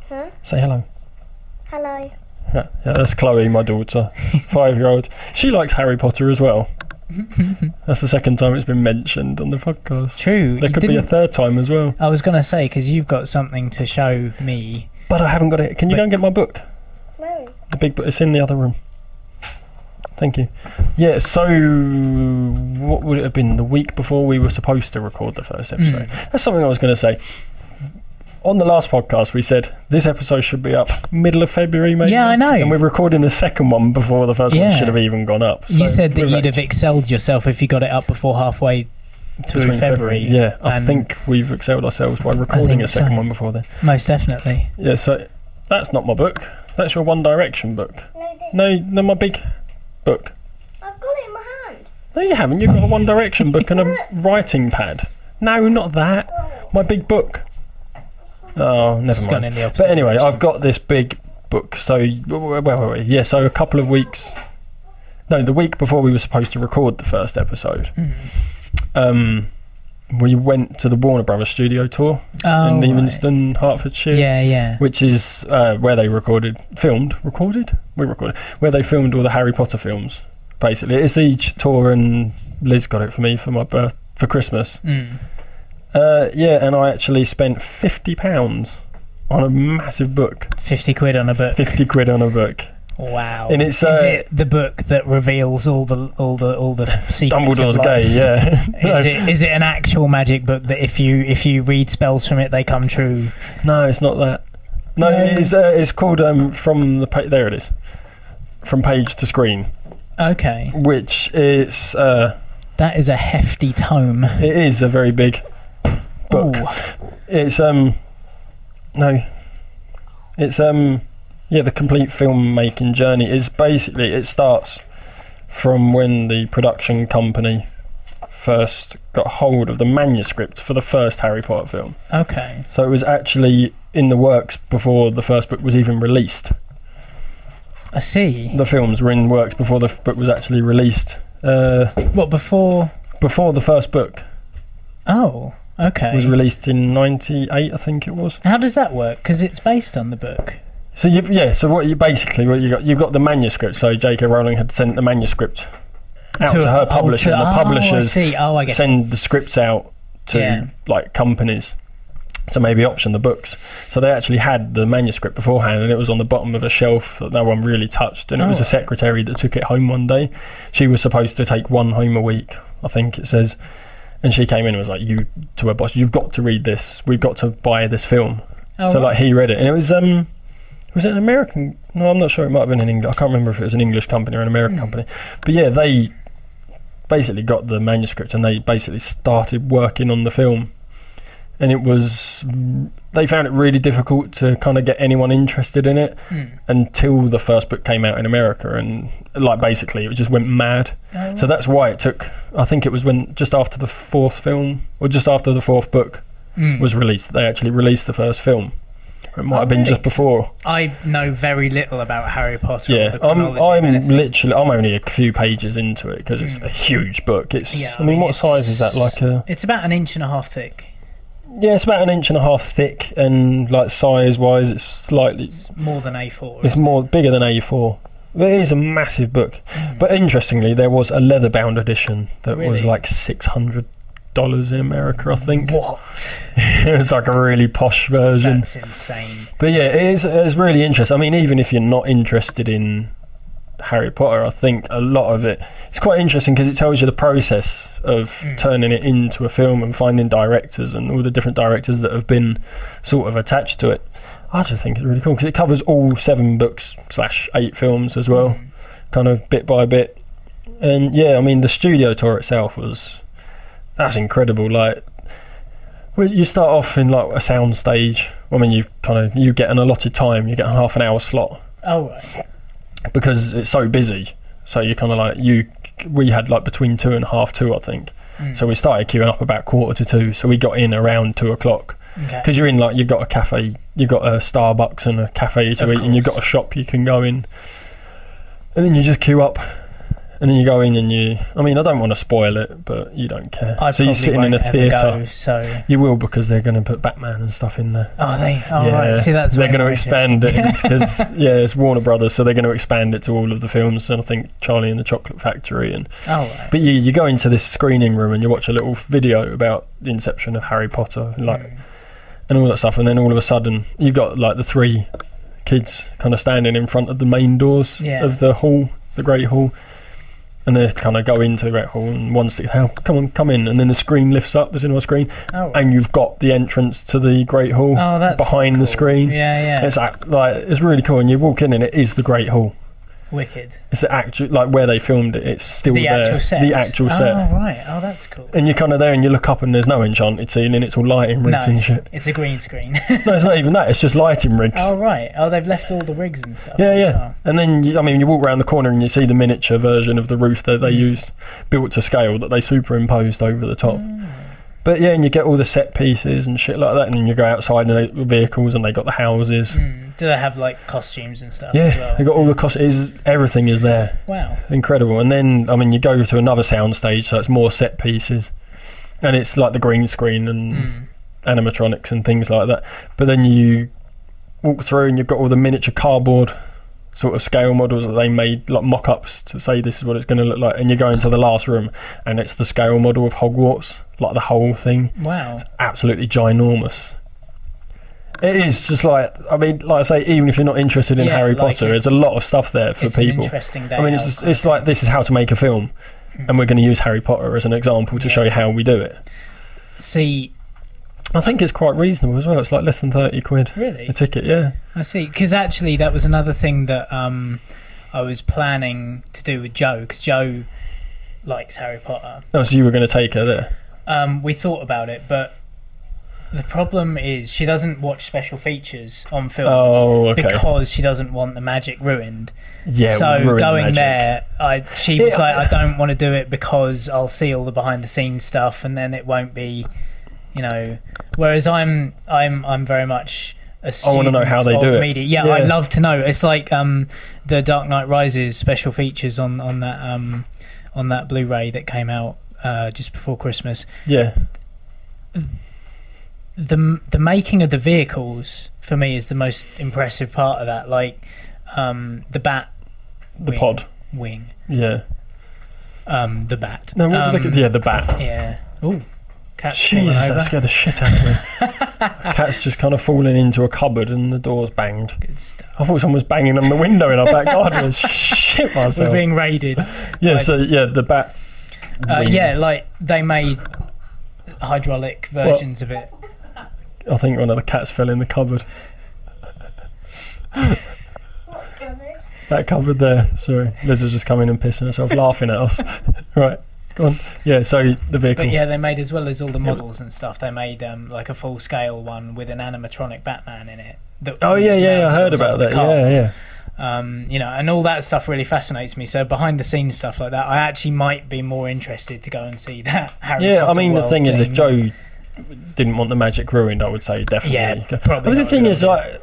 Huh? Say hello. Hello. Yeah, that's Chloe, my daughter, 5-year-old. She likes Harry Potter as well. That's the second time it's been mentioned on the podcast. True. There could be a third time as well. I was going to say, because you've got something to show me. But I haven't got it. Can you go and get my book? Where is it? The big book. It's in the other room. Thank you. So what would it have been? The week before we were supposed to record the first episode. That's something I was going to say. On the last podcast, we said this episode should be up middle of February, maybe. Yeah, I know. And we're recording the second one before the first one should have even gone up. You said that you'd have excelled yourself if you got it up before halfway through February. Yeah, I think we've excelled ourselves by recording a second one before then. Most definitely. Yeah, so that's not my book. That's your One Direction book. No, my big book. I've got it in my hand. No, you haven't. You've got a One Direction book and a writing pad. No, not that. My big book. Oh, never mind. Gone in the But anyway, direction. I've got this big book. So, where were we? Yeah, so a couple of weeks... No, the week before we were supposed to record the first episode, we went to the Warner Brothers studio tour in Evanston, Hertfordshire. Which is where they filmed where they filmed all the Harry Potter films, basically. It's the tour, and Liz got it for me for Christmas. And I actually spent £50 on a massive book. 50 quid on a book. 50 quid on a book. Wow. And it's is it the book that reveals all the secrets Dumbledore's of life? gay, yeah. Is it an actual magic book that if you read spells from it, they come true? No, it's not that. No, it's called From the Page. There it is. From Page to Screen. Okay. Which is that is a hefty tome. It is a very big book. Ooh. It's the complete filmmaking journey is basically, it starts from when the production company first got hold of the manuscript for the first Harry Potter film. Okay. So it was actually in the works before the first book was even released. I see. The films were in works before the book was actually released. What, before? Before the first book. Oh, okay. It was released in 98, I think it was. How does that work? Because it's based on the book. So you've got the manuscript. So J.K. Rowling had sent the manuscript out to her publisher, and the publishers send the scripts out to like companies to maybe option the books. So they actually had the manuscript beforehand, and it was on the bottom of a shelf that no one really touched. And it was a secretary that took it home one day. She was supposed to take one home a week, I think it says. And she came in and was like, to her boss, you've got to read this. We've got to buy this film. Like he read it, and it was it an American? No, I'm not sure. It might have been in English. I can't remember if it was an English company or an American company. But yeah, they basically got the manuscript, and they basically started working on the film. And they found it really difficult to kind of get anyone interested in it until the first book came out in America, and like basically it just went mad. So that's why it took, I think it was when just after the fourth film, or just after the fourth book was released, they actually released the first film. It might have been just before. I know very little about Harry Potter. Yeah, I'm only a few pages into it because it's a huge book. I mean, what size is that? It's about 1.5 inches thick. Yeah, it's about 1.5 inches thick, and like size-wise, it's more than A4. It's bigger than A4. But it is a massive book. But interestingly, there was a leather-bound edition that was like $600 in America, I think. What? It was like a really posh version. That's insane. But yeah, it's really interesting. I mean, even if you're not interested in Harry Potter, I think a lot of it's quite interesting because it tells you the process of turning it into a film and finding directors and all the different directors that have been sort of attached to it. I just think it's really cool because it covers all 7 books / 8 films as well, kind of bit by bit. And yeah, I mean, the studio tour itself that's incredible. Like, well, you start off in like a sound stage. I mean, you get an allotted time. You get a half an hour slot. Oh, right. Because it's so busy. So you kind of like we had like between 2 and half 2, I think. So we started queuing up about 1:45. So we got in around 2 o'clock. Because you're in like, you've got a cafe, you've got a Starbucks and a cafe to eat, and you've got a shop you can go in. And then you just queue up. And then you go in and I mean, I don't want to spoil it, but you don't care. So you're sitting in a theatre. So you will, because they're going to put Batman and stuff in there. Oh, they? Oh, yeah. Right. See, that's they're going to expand it because it's Warner Brothers, so they're going to expand it to all of the films. And I think Charlie and the Chocolate Factory right. But you go into this screening room and you watch a little video about the inception of Harry Potter, and all that stuff. And then all of a sudden, you've got like the 3 kids kind of standing in front of the main doors of the hall, the Great Hall. And they kind of go into the Great Hall, and one sticks out, come in, and then the screen lifts up, the cinema screen, and you've got the entrance to the Great Hall behind the screen. Yeah. It's really cool, and you walk in and it is the Great Hall. Wicked. It's the actual, like where they filmed it, it's still the there. Actual set. The actual set. Oh, right. Oh, that's cool. And you're kind of there and you look up and there's no enchanted ceiling, it's all lighting rigs and shit. It's a green screen. No, it's not even that, it's just lighting rigs. Oh, right. Oh, they've left all the rigs and stuff. Yeah. And then, you walk around the corner and you see the miniature version of the roof that they used, built to scale, that they superimposed over the top. But yeah, and you get all the set pieces and shit like that, and then you go outside and the vehicles, and they got the houses. Do they have like costumes and stuff? Yeah, as well? they got all the costumes. Everything is there. Wow, incredible. And then you go to another sound stage, so it's more set pieces, and it's like the green screen and animatronics and things like that. But then you walk through and you've got all the miniature cardboard sort of scale models that they made, like mock-ups, to say this is what it's going to look like. And you go into the last room and it's the scale model of Hogwarts, like the whole thing. Wow, it's absolutely ginormous. It is just like I say, even if you're not interested in Harry Potter, there's a lot of stuff there for people. An interesting day. I mean, it's like, this is how to make a film, and we're going to use Harry Potter as an example to show you how we do it. See, I think it's quite reasonable as well. It's like less than 30 quid. Really? A ticket, yeah. I see. Because actually, that was another thing that I was planning to do with Joe, because Joe likes Harry Potter. Oh, so you were going to take her there? We thought about it, but the problem is she doesn't watch special features on films because she doesn't want the magic ruined. Yeah, so going there, she was like, I don't want to do it because I'll see all the behind the scenes stuff, and then it won't be, Whereas I'm very much a student I want to know how they do media. Yeah, I'd love to know. It's like the Dark Knight Rises special features on that Blu-ray that came out just before Christmas. Yeah. The making of the vehicles for me is the most impressive part of that. Like the bat, wing. Yeah. The bat. No, what did they get? Yeah, the bat. Yeah. Ooh. Jesus, that scared the shit out of me. Cat's just kind of falling into a cupboard and the door's banged. Good stuff. I thought someone was banging on the window in our back garden. I was shit myself. We're being raided. Yeah, the bat. Like they made hydraulic versions of it. I think one of the cats fell in the cupboard. What cupboard? That cupboard there. Sorry, Liz is just coming and pissing herself, laughing at us. Right. Go on. Yeah, so the vehicle. But yeah, they made, as well as all the models and stuff, they made like a full scale one with an animatronic Batman in it. Oh yeah, I heard about that. Yeah. And all that stuff really fascinates me. So behind the scenes stuff like that, I actually might be more interested to go and see that. Harry Potter I mean, the world thing is, if Joe didn't want the magic ruined, I would say definitely. Yeah, probably. But the thing is, like,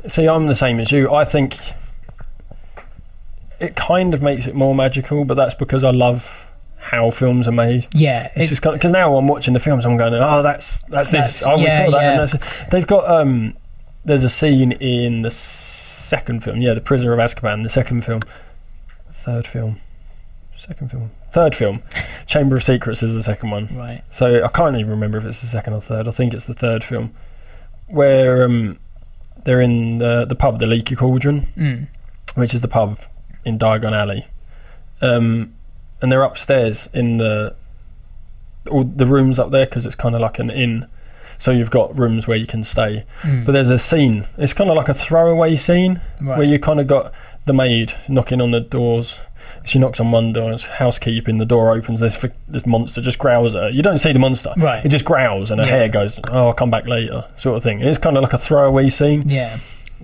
see, I'm the same as you. I think it kind of makes it more magical, but that's because I love how films are made. Yeah, it's just because now I'm watching the films, I'm going, oh, that's this. I always saw that. Yeah. And they've got there's a scene in the second film, The Prisoner of Azkaban, the third film. Chamber of Secrets is the second one. Right. So I can't even remember if it's the second or third. I think it's the third film, where they're in the pub, the Leaky Cauldron, which is the pub in Diagon Alley, and they're upstairs in all the rooms up there, because it's kind of like an inn. So you've got rooms where you can stay, but there's a scene. It's kind of like a throwaway scene, where you kind of got the maid knocking on the doors. She knocks on one door, and it's housekeeping. The door opens. This monster just growls at her. You don't see the monster. Right. It just growls, and her hair goes, "Oh, I'll come back later," sort of thing. And it's kind of like a throwaway scene. Yeah.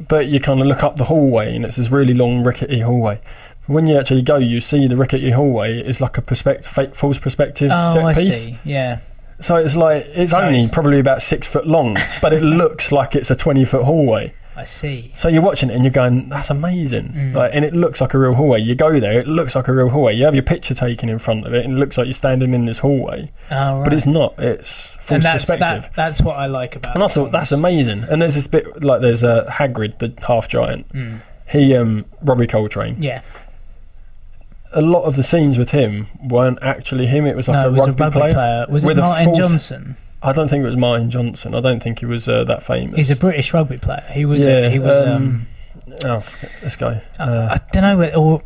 But you kind of look up the hallway, and it's this really long, rickety hallway. When you actually go, you see the rickety hallway is like a false perspective set piece. I see. Yeah. So it's like it's only probably about 6 foot long, but it looks like it's a 20-foot hallway. I see. So you're watching it and you're going, that's amazing. Like, and it looks like a real hallway. You go there, it looks like a real hallway. You have your picture taken in front of it, and it looks like you're standing in this hallway. Oh, right. But it's not. It's false perspective. That's what I like about it. And I thought, that's amazing. And there's this bit, like, there's Hagrid, the half giant. He, Robbie Coltrane. Yeah. A lot of the scenes with him weren't actually him. It was like a rugby player. Was it Martin Johnson? I don't think it was Martin Johnson. I don't think he was that famous. He's a British rugby player. He was. This guy. I don't know.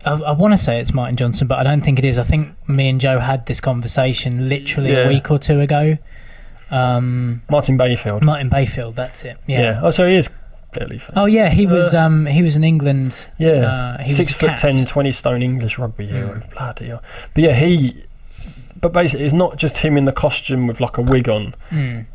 I want to say it's Martin Johnson, but I don't think it is. I think me and Joe had this conversation literally a week or two ago. Martin Bayfield. Martin Bayfield. That's it. Yeah. Oh, so he is fairly famous. Oh yeah, he was in England. Yeah. He 6'10", 20 stone English rugby hero. Bloody hell. But yeah, But basically, it's not just him in the costume with like a wig on.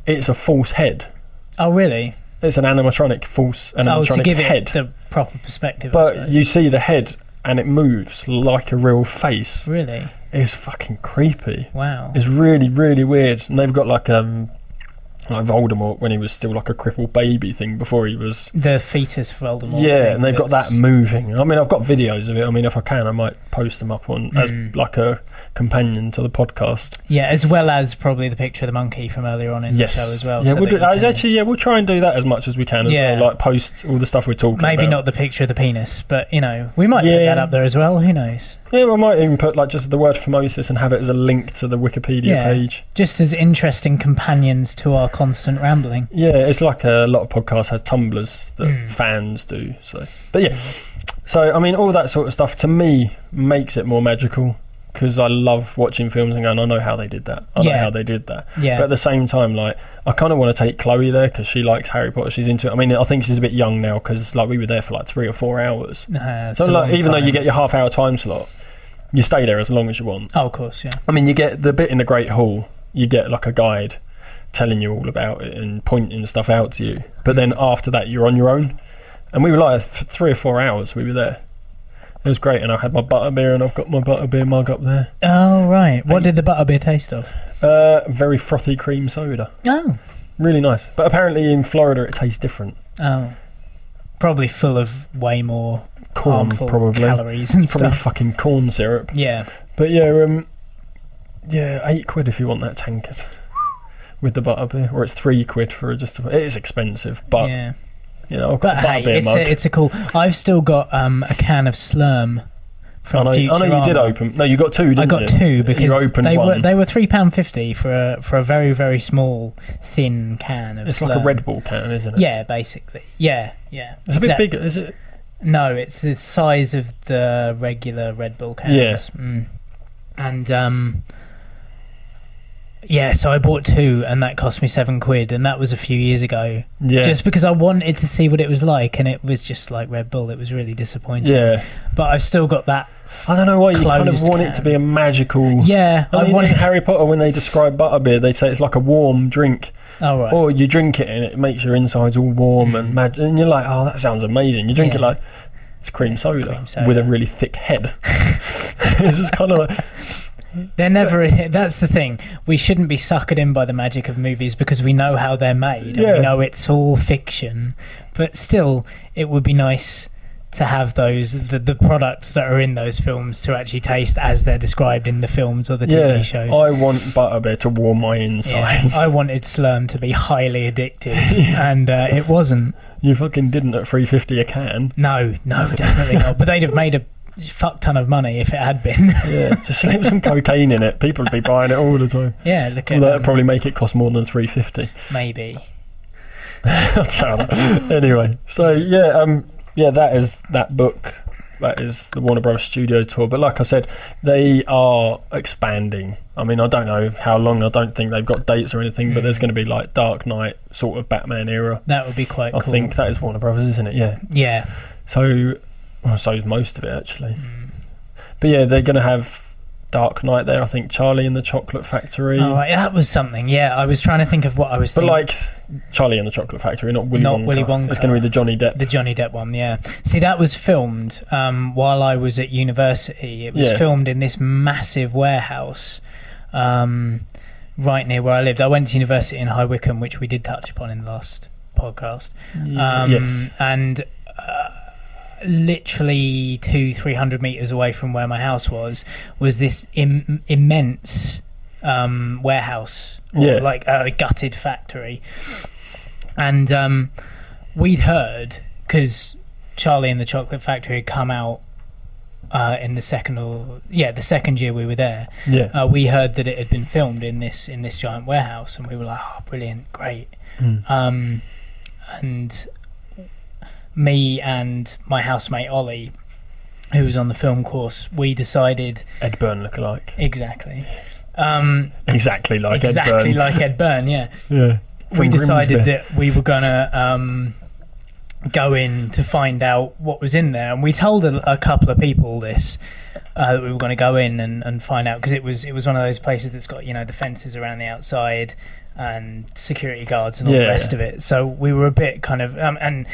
It's a false head. Oh, really? It's an animatronic to give head. It the proper perspective. But you see the head, and it moves like a real face. Really? It's fucking creepy. Wow. It's really, really weird. And they've got like Voldemort when he was still like a crippled baby thing before he was the fetus Voldemort. Yeah, and they've got that moving. I mean, I've got videos of it. I mean, if I can, I might post them up on as like a companion to the podcast. Yeah, as well as probably the picture of the monkey from earlier on in the show as well. Yeah, so we'll try and do that as much as we can as well. Like post all the stuff we're talking about. Maybe not the picture of the penis, but we might put that up there as well. Who knows? Yeah, I might even put like just the word phimosis and have it as a link to the Wikipedia page. Just as interesting companions to our constant rambling. Yeah, it's like a lot of podcasts has Tumblrs that fans do. So, but yeah, so I mean, all that sort of stuff to me makes it more magical, because I love watching films and going, I know how they did that. I know how they did that. Yeah. But at the same time, like, I kind of want to take Chloe there because she likes Harry Potter. She's into it. I mean, I think she's a bit young now because like we were there for like 3 or 4 hours. So like, even though you get your half-hour time slot, you stay there as long as you want. Oh, of course, yeah. I mean, you get the bit in the Great Hall. You get like a guide telling you all about it and pointing stuff out to you. But then after that, you're on your own. And we were like for 3 or 4 hours. We were there. It was great, and I had my butterbeer, and I've got my butterbeer mug up there. Oh, right. What did the butterbeer taste of? Very frothy cream soda. Oh. Really nice. But apparently in Florida it tastes different. Oh. Probably full of way more corn, harmful probably. Calories and probably stuff. Fucking corn syrup. Yeah. But yeah, £8 if you want that tankard with the butterbeer, or it's £3 for just. It is expensive, but. Yeah. You know, but hey, it's a cool. I've still got a can of Slurm from Futurama. I know you did open. No, you got two. Didn't I got you? 2 because you opened they one. were £3.50 for a very, very small thin can of. It's Slurm. like a Red Bull can, isn't it? Yeah, basically. Yeah. It's a bit bigger, is it? No, it's the size of the regular Red Bull cans. Yeah. And yeah, so I bought 2, and that cost me £7, and that was a few years ago. Yeah. Just because I wanted to see what it was like, and it was just like Red Bull. It was really disappointing. Yeah. But I've still got that I don't know why you kind of closed want it to be a magical. Yeah, I mean, in Harry Potter, when they describe butterbeer, they say it's like a warm drink. Oh, right. Or you drink it and it makes your insides all warm and and you're like, oh, that sounds amazing. You drink it like it's cream soda with a really thick head. It's just kind of like. They're never. That's the thing. We shouldn't be suckered in by the magic of movies because we know how they're made and we know it's all fiction. But still, it would be nice to have the products that are in those films to actually taste as they're described in the films or the TV shows. I want butterbeer to warm my insides. I wanted Slurm to be highly addictive, and it wasn't. You fucking didn't at $3.50 a can. No, definitely not. But they'd have made a fuck ton of money if it had been. Yeah, just slip some cocaine in it. People would be buying it all the time. Yeah, look at that'd probably make it cost more than $3.50. Maybe. Anyway, so that is that book. That is the Warner Bros. Studio tour. But like I said, they are expanding. I mean, I don't know how long. I don't think they've got dates or anything. But there's going to be like Dark Knight sort of Batman era. That would be quite cool. I think that is Warner Bros., isn't it? Yeah. Yeah. So is most of it actually. But yeah, they're going to have Dark Knight there. I think Charlie and the Chocolate Factory. Oh, that was something. Yeah, I was trying to think of what I was thinking. But like Charlie and the Chocolate Factory, not Willy Wonka. It's going to be the Johnny Depp. The Johnny Depp one, yeah. See, that was filmed while I was at university. It was filmed in this massive warehouse right near where I lived. I went to university in High Wycombe, which we did touch upon in the last podcast. Yes. And literally 200-300 meters away from where my house was this immense warehouse, or like a gutted factory. And we'd heard, because Charlie and the Chocolate Factory had come out in the second year we were there. We heard that it had been filmed in this giant warehouse, and we were like, oh, brilliant, great. And me and my housemate Ollie, who was on the film course, we decided... Ed Byrne lookalike. Exactly. Exactly like Ed Byrne. Exactly like Ed Byrne, yeah. Yeah. We decided that we were going to go in to find out what was in there. And we told a couple of people this, that we were going to go in and find out, because it was one of those places that's got, the fences around the outside and security guards and all the rest of it. So we were a bit kind of... and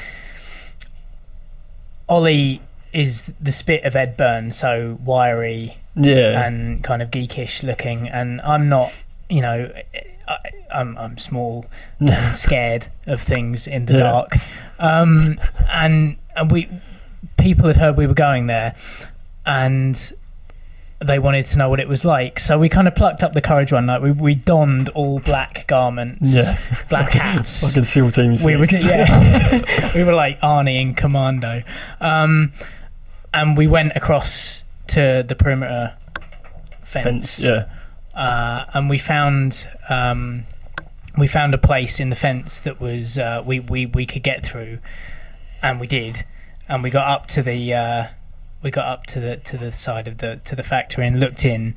Ollie is the spit of Ed Byrne, so wiry and kind of geekish looking, and I'm not, I'm small and scared of things in the dark. And people had heard we were going there, and they wanted to know what it was like. So we kind of plucked up the courage one night. We donned all black garments, black hats. Like in SEAL Team 6. We were like Arnie in Commando. And we went across to the perimeter fence. And we found a place in the fence that was we could get through, and we did. And we got up to the to the side of the factory and looked in,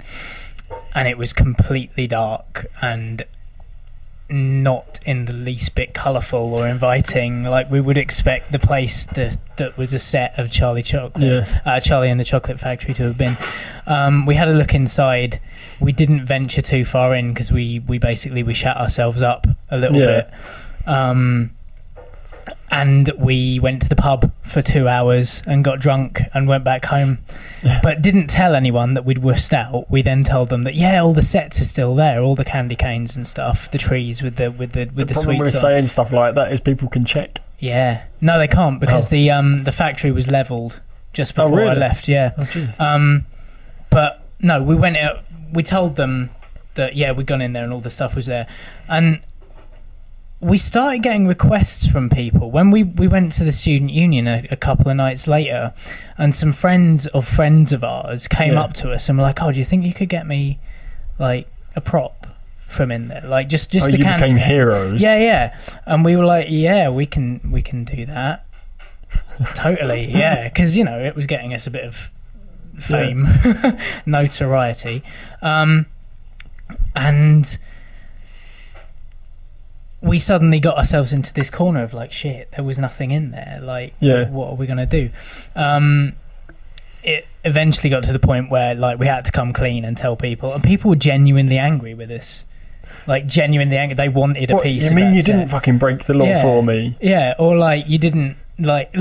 and it was completely dark and not in the least bit colourful or inviting, like we would expect the place that was a set of Charlie and the Chocolate Factory to have been. We had a look inside. We didn't venture too far in because we shut ourselves up a little bit. And we went to the pub for 2 hours and got drunk and went back home, but didn't tell anyone that we'd wussed out. We then told them that all the sets are still there, all the candy canes and stuff, the trees with the sweets. The problem with saying stuff like that is people can check. Yeah, no, they can't, because the factory was levelled just before I left. But no, we went out. We told them that we'd gone in there and all the stuff was there, and we started getting requests from people when we went to the student union a couple of nights later, and some friends of ours came up to us and were like, oh, do you think you could get me like a prop from in there, like just the you became heroes? And we were like, we can do that. Totally. Because it was getting us a bit of fame, notoriety, and we suddenly got ourselves into this corner of like, shit, there was nothing in there. Like, what are we going to do? it eventually got to the point where like we had to come clean and tell people, and people were genuinely angry with us. Like genuinely angry. They wanted a piece. You mean of that you set. didn't fucking break the law for me? Yeah, or like you didn't like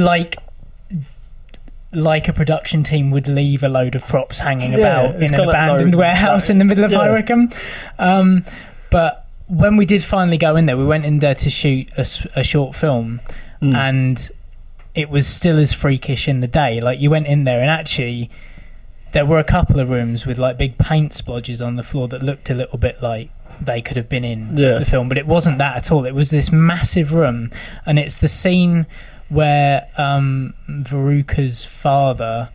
a production team would leave a load of props hanging about in an abandoned warehouse in the middle of High Wycombe. But when we did finally go in there, we went in there to shoot a short film, and it was still as freakish in the day. Like you went in there, and actually there were a couple of rooms with like big paint splodges on the floor that looked a little bit like they could have been in the film, but it wasn't that at all. It was this massive room, and it's the scene where Veruca's father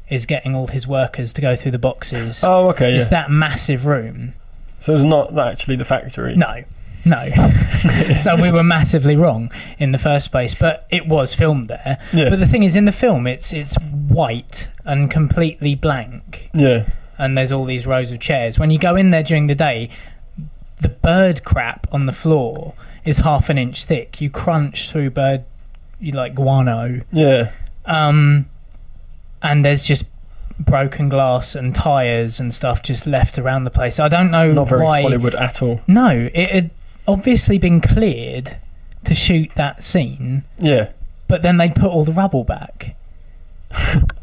is getting all his workers to go through the boxes. Oh, okay. It's that massive room. So it's not actually the factory. No. So we were massively wrong in the first place, but it was filmed there. But the thing is, in the film, it's white and completely blank. Yeah. And there's all these rows of chairs. When you go in there during the day, the bird crap on the floor is half an inch thick. You crunch through guano. Yeah. And there's just broken glass and tyres and stuff just left around the place. I don't know why. Not very Hollywood at all. No, it had obviously been cleared to shoot that scene. Yeah. But then they'd put all the rubble back.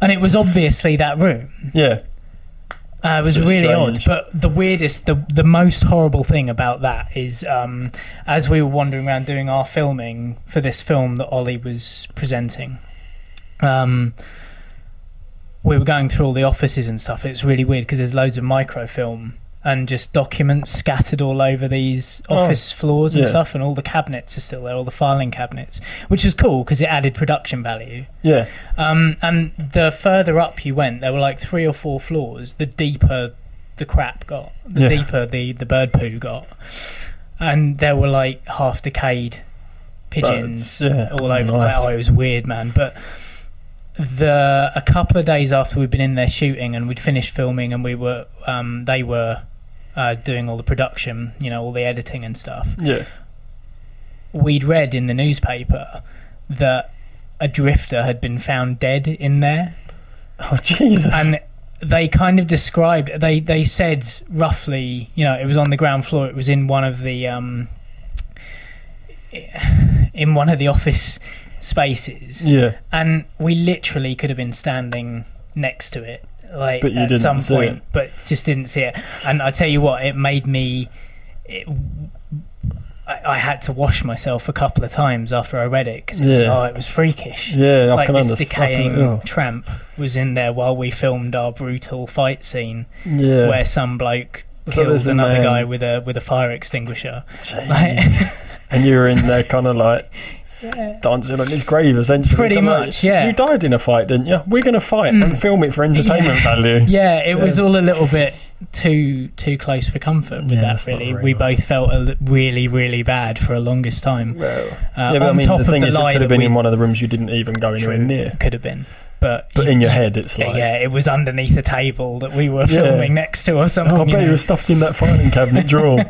And it was obviously that room. Yeah. It was really odd, but the weirdest, the most horrible thing about that is as we were wandering around doing our filming for this film that Ollie was presenting, we were going through all the offices and stuff. It was really weird because there's loads of microfilm and just documents scattered all over these office floors and stuff, and all the cabinets are still there, all the filing cabinets, which was cool because it added production value. Yeah. And the further up you went, there were like 3 or 4 floors, the deeper the crap got, the deeper the bird poo got. And there were like half decayed pigeons all over the place. Oh, it was weird, man. But a couple of days after we'd been in there shooting and we'd finished filming, and we were they were doing all the production, all the editing and stuff. Yeah. We'd read in the newspaper that a drifter had been found dead in there. Oh, Jesus. And they kind of described, they said roughly, it was on the ground floor, it was in one of the office spaces. Yeah. And we literally could have been standing next to it, like at some point, but just didn't see it. And I tell you what, it made me I had to wash myself a couple of times after I read it because it was freakish. Yeah, like this decaying tramp was in there while we filmed our brutal fight scene, where some bloke killed another guy with a fire extinguisher. And you were in there kind of like dancing on his grave, essentially. Pretty much, yeah. You died in a fight, didn't you? We're going to fight and film it for entertainment value. Yeah, it was all a little bit too close for comfort with that, really. We both felt really, really bad for a longest time. Well, but I mean, the thing is, it could have been in one of the rooms you didn't even go anywhere near. Could have been. But in your head, it's like... Yeah, it was underneath a table that we were filming next to or something. Oh, I bet you were stuffed in that filing cabinet drawer.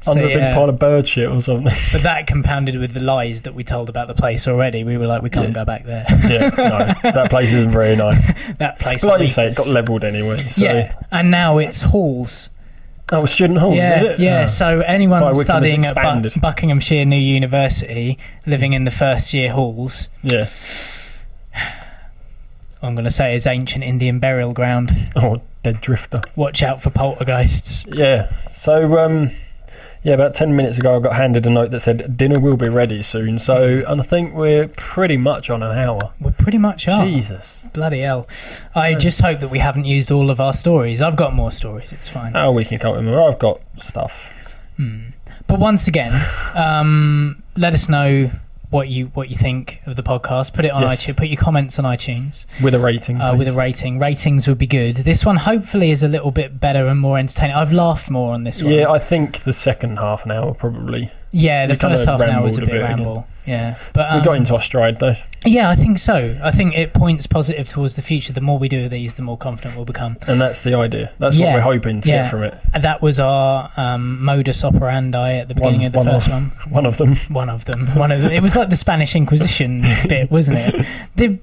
Under a big pile of bird shit or something. But that compounded with the lies that we told about the place already. We were like, we can't go back there. That place isn't very nice. That place... But like you say, it got levelled anyway. So. Yeah, and now it's halls. Oh, student halls, is it? Yeah, so anyone studying at Buckinghamshire New University, living in the first year halls... Yeah. I'm going to say is ancient Indian burial ground. Oh, dead drifter. Watch out for poltergeists. Yeah. So, about 10 minutes ago I got handed a note that said dinner will be ready soon. So, and I think we're pretty much on an hour. We pretty much are. Jesus. Bloody hell. I just hope that we haven't used all of our stories. I've got more stories, it's fine. Oh, we can come with more. I've got stuff. But once again, let us know what you think of the podcast. Put it on iTunes. Put your comments on iTunes with a rating. With a rating. Ratings would be good. This one hopefully is a little bit better and more entertaining. I've laughed more on this one. Yeah, I think the second half an hour probably. Yeah, the first half an hour was a bit ramble. Again. Yeah, but we got into our stride though. Yeah, I think so. I think it points positive towards the future. The more we do of these, the more confident we'll become. And that's the idea. That's what we're hoping to get from it. That was our modus operandi at the beginning of the first one. One of them. It was like the Spanish Inquisition bit, wasn't it?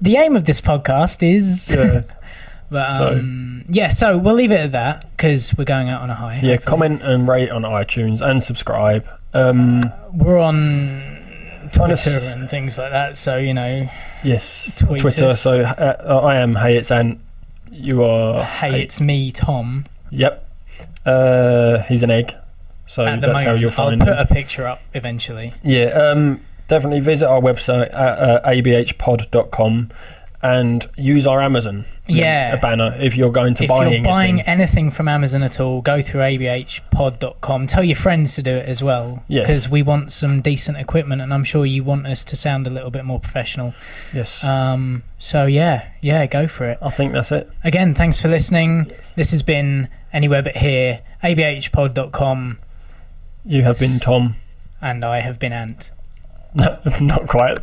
The aim of this podcast is But so we'll leave it at that because we're going out on a high. So comment and rate on iTunes and subscribe. We're on Twitter and things like that, so yes, Twitter. Us. So I am Hey It's Ant. You are It's me, Tom. Yep. He's an egg, so that's how you'll find him. I'll put a picture up eventually. Yeah, definitely visit our website at abhpod.com and use our Amazon a banner if you're going to buy anything. If you're buying anything from Amazon at all, go through abhpod.com. Tell your friends to do it as well, because we want some decent equipment, and I'm sure you want us to sound a little bit more professional. Yes. So go for it. I think that's it. Again, thanks for listening. This has been Anywhere But Here, abhpod.com. You have been Tom. And I have been Ant. No, not quite.